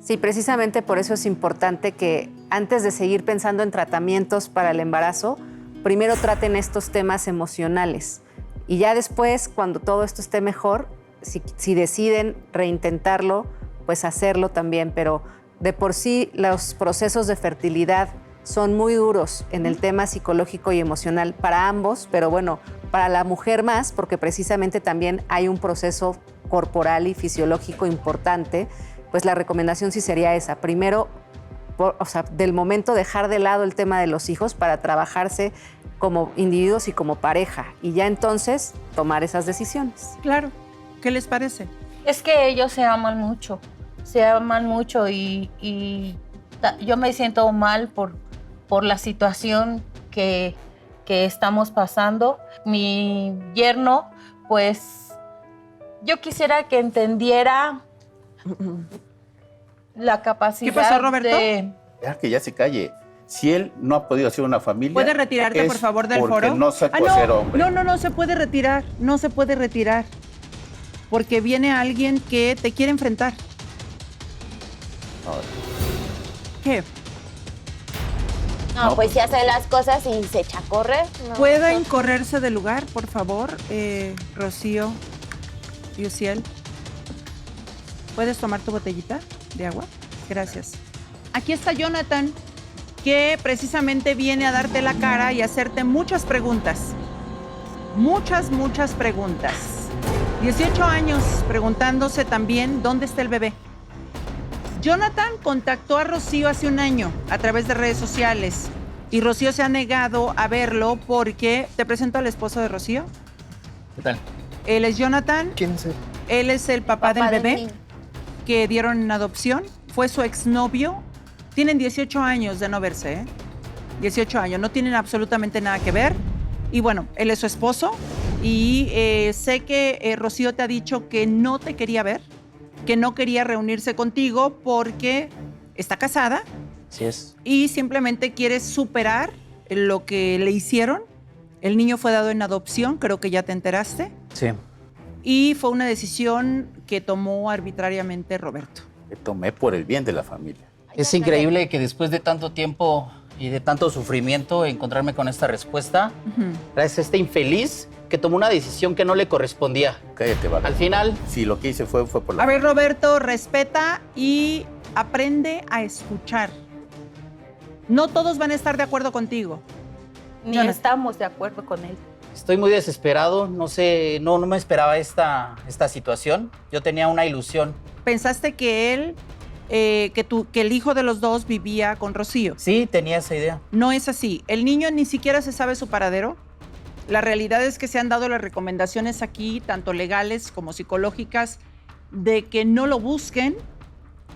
Sí, precisamente por eso es importante que antes de seguir pensando en tratamientos para el embarazo, primero traten estos temas emocionales. Y ya después, cuando todo esto esté mejor, si deciden reintentarlo, pues hacerlo también. Pero de por sí los procesos de fertilidad son muy duros en el tema psicológico y emocional para ambos, pero bueno, para la mujer más, porque precisamente también hay un proceso corporal y fisiológico importante. Pues la recomendación sí sería esa. Primero, del momento dejar de lado el tema de los hijos para trabajarse como individuos y como pareja. Y ya entonces tomar esas decisiones. Claro. ¿Qué les parece? Es que ellos se aman mucho y yo me siento mal por la situación que estamos pasando. Mi yerno, pues yo quisiera que entendiera la capacidad. ¿Qué pasó, Roberto? Ya que ya se calle. Si él no ha podido hacer una familia... ¿Puede retirarte, por favor, del foro? Porque no sacó a ser hombre. No se puede retirar. No se puede retirar. Porque viene alguien que te quiere enfrentar. ¿Qué? No, pues si hace las cosas y se echa a correr. No, ¿Pueden correrse del lugar, por favor? Rocío, Yusiel. ¿Puedes tomar tu botellita de agua? Gracias. Aquí está Jonathan, que precisamente viene a darte la cara y hacerte muchas preguntas. Muchas preguntas. 18 años preguntándose también dónde está el bebé. Jonathan contactó a Rocío hace un año a través de redes sociales y Rocío se ha negado a verlo porque... ¿Te presento al esposo de Rocío? ¿Qué tal? Él es Jonathan. ¿Quién es él? Él es el papá del bebé que dieron en adopción. Fue su exnovio. Tienen 18 años de no verse, ¿eh? 18 años, no tienen absolutamente nada que ver. Y bueno, él es su esposo y sé que Rocío te ha dicho que no te quería ver, que no quería reunirse contigo porque está casada. Así es. Y simplemente quiere superar lo que le hicieron. El niño fue dado en adopción, creo que ya te enteraste. Sí. Y fue una decisión que tomó arbitrariamente Roberto. Que tomé por el bien de la familia. Es increíble que después de tanto tiempo y de tanto sufrimiento encontrarme con esta respuesta. Gracias a este infeliz que tomó una decisión que no le correspondía. Cállate, Bárbara. Al final... Sí, lo que hice fue por la... A ver, Roberto, respeta y aprende a escuchar. No todos van a estar de acuerdo contigo. Ni estamos de acuerdo con él. Estoy muy desesperado, no sé, no me esperaba esta situación. Yo tenía una ilusión. ¿Pensaste que él, que el hijo de los dos vivía con Rocío? Sí, tenía esa idea. No es así. El niño ni siquiera se sabe su paradero. La realidad es que se han dado las recomendaciones aquí, tanto legales como psicológicas, de que no lo busquen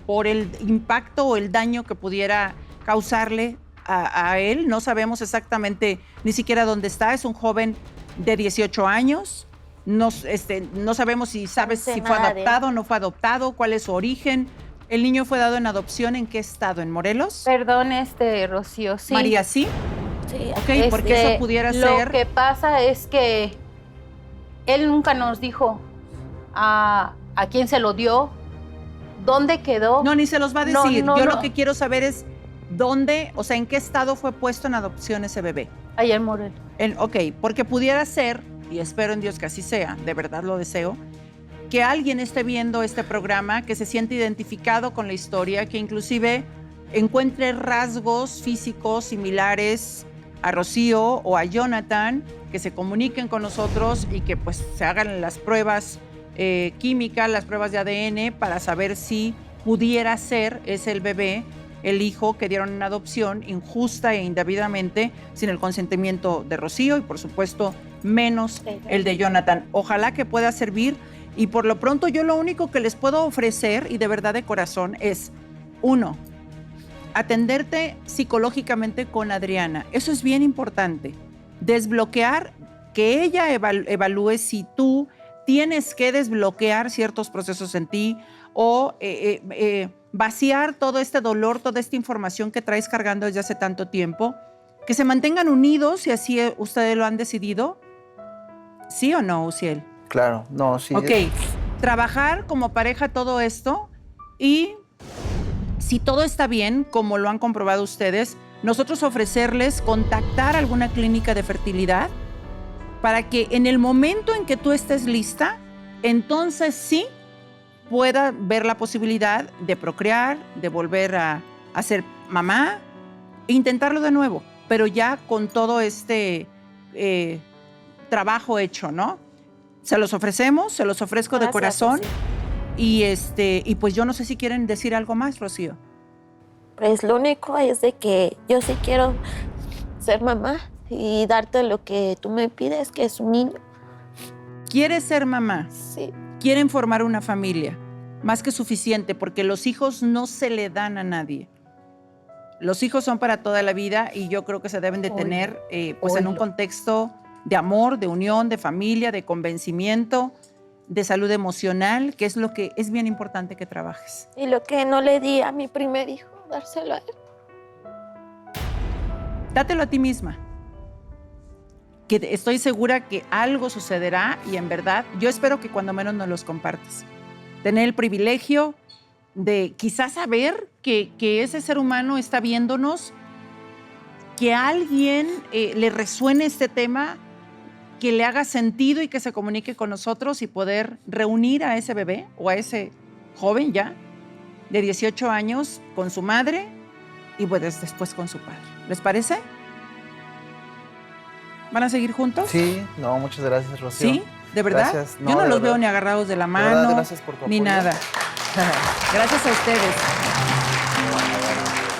por el impacto o el daño que pudiera causarle a él. No sabemos exactamente ni siquiera dónde está. Es un joven de 18 años. No sabemos si sabes si fue adoptado o no fue adoptado, cuál es su origen. ¿El niño fue dado en adopción en qué estado? ¿En Morelos? Perdón, Rocío, sí. María, ¿sí? Sí. Ok, porque eso pudiera ser... Lo que pasa es que él nunca nos dijo a quién se lo dio, dónde quedó. No, ni se los va a decir. No, Yo lo que quiero saber es dónde, o sea, en qué estado fue puesto en adopción ese bebé. Allá en Morelos. Ok, porque pudiera ser, y espero en Dios que así sea, de verdad lo deseo, que alguien esté viendo este programa, que se siente identificado con la historia, que inclusive encuentre rasgos físicos similares a Rocío o a Jonathan, que se comuniquen con nosotros y que pues se hagan las pruebas químicas, las pruebas de ADN para saber si pudiera ser el bebé, el hijo que dieron en adopción injusta e indebidamente sin el consentimiento de Rocío y por supuesto menos el de Jonathan. Ojalá que pueda servir y por lo pronto yo lo único que les puedo ofrecer y de verdad de corazón es 1, atenderte psicológicamente con Adriana. Eso es bien importante. Desbloquear, que ella evalúe si tú tienes que desbloquear ciertos procesos en ti o vaciar todo este dolor, toda esta información que traes cargando desde hace tanto tiempo. Que se mantengan unidos, si así ustedes lo han decidido. ¿Sí o no, Uziel? Claro, no, sí. Ok, trabajar como pareja todo esto y si todo está bien, como lo han comprobado ustedes, nosotros ofrecerles contactar alguna clínica de fertilidad para que en el momento en que tú estés lista, entonces sí pueda ver la posibilidad de procrear, de volver a ser mamá e intentarlo de nuevo, pero ya con todo este trabajo hecho, ¿no? Se los ofrecemos, se los ofrezco de corazón. Y pues yo no sé si quieren decir algo más, Rocío. Pues lo único es de que yo sí quiero ser mamá y darte lo que tú me pides, que es un niño. ¿Quieres ser mamá? Sí. Quieren formar una familia. Más que suficiente, porque los hijos no se le dan a nadie. Los hijos son para toda la vida y yo creo que se deben de tener pues en un contexto de amor, de unión, de familia, de convencimiento, de salud emocional, que es lo que es bien importante que trabajes. Y lo que no le di a mi primer hijo, dárselo a él. Dátelo a ti misma. Que estoy segura que algo sucederá y en verdad, yo espero que cuando menos nos los compartas. Tener el privilegio de quizás saber que ese ser humano está viéndonos, que a alguien le resuene este tema, que le haga sentido y que se comunique con nosotros y poder reunir a ese bebé o a ese joven ya de 18 años con su madre y pues después con su padre. ¿Les parece? ¿Van a seguir juntos? Sí, no, muchas gracias, Rocío. ¿Sí? ¿De verdad? Gracias. Yo no los veo ni agarrados de la mano, de verdad, gracias por tu ni apoyo. nada. Gracias a ustedes.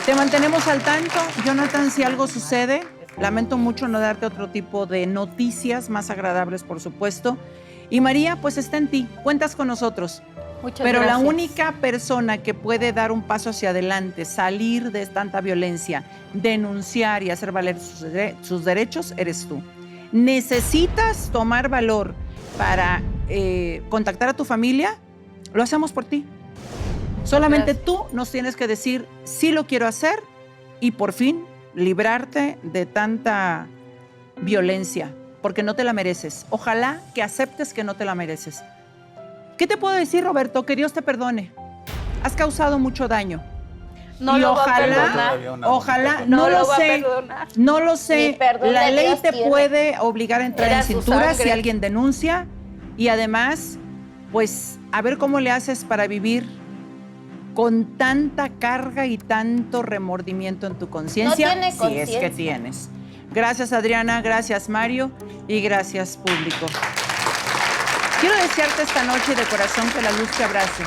Te mantenemos al tanto. Jonathan, si algo sucede, lamento mucho no darte otro tipo de noticias más agradables, por supuesto. Y María, pues está en ti. Cuentas con nosotros. Muchas Pero gracias. la única persona que puede dar un paso hacia adelante, salir de tanta violencia, denunciar y hacer valer sus derechos, eres tú. Necesitas tomar valor para contactar a tu familia, lo hacemos por ti. Solamente tú nos tienes que decir, sí lo quiero hacer y por fin librarte de tanta violencia, porque no te la mereces. Ojalá que aceptes que no te la mereces. ¿Qué te puedo decir, Roberto? Que Dios te perdone. Has causado mucho daño. No y lo va a ojalá, perdonar. ojalá, No no lo lo va a sé, perdonar. no lo sé. Ni perdón La de ley Dios te tiene. puede obligar a entrar Era en su cintura si sangre. alguien denuncia y además, pues, a ver cómo le haces para vivir con tanta carga y tanto remordimiento en tu conciencia, No tiene si es que conciencia. tienes. Gracias, Adriana, gracias, Mario, y gracias, público. Quiero desearte esta noche de corazón que la luz te abrace,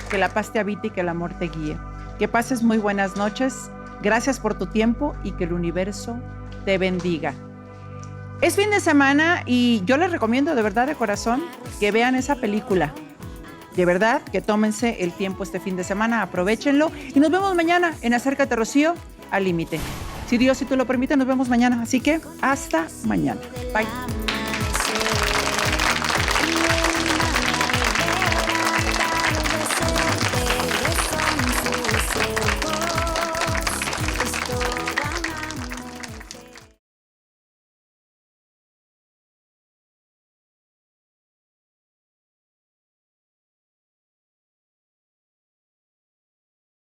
que la paz te habite y que el amor te guíe. Que pases muy buenas noches. Gracias por tu tiempo y que el universo te bendiga. Es fin de semana y yo les recomiendo de verdad de corazón que vean esa película. De verdad que tómense el tiempo este fin de semana, aprovéchenlo y nos vemos mañana en Acércate, Rocío, al límite. Si Dios y tú lo permites, nos vemos mañana. Así que hasta mañana. Bye.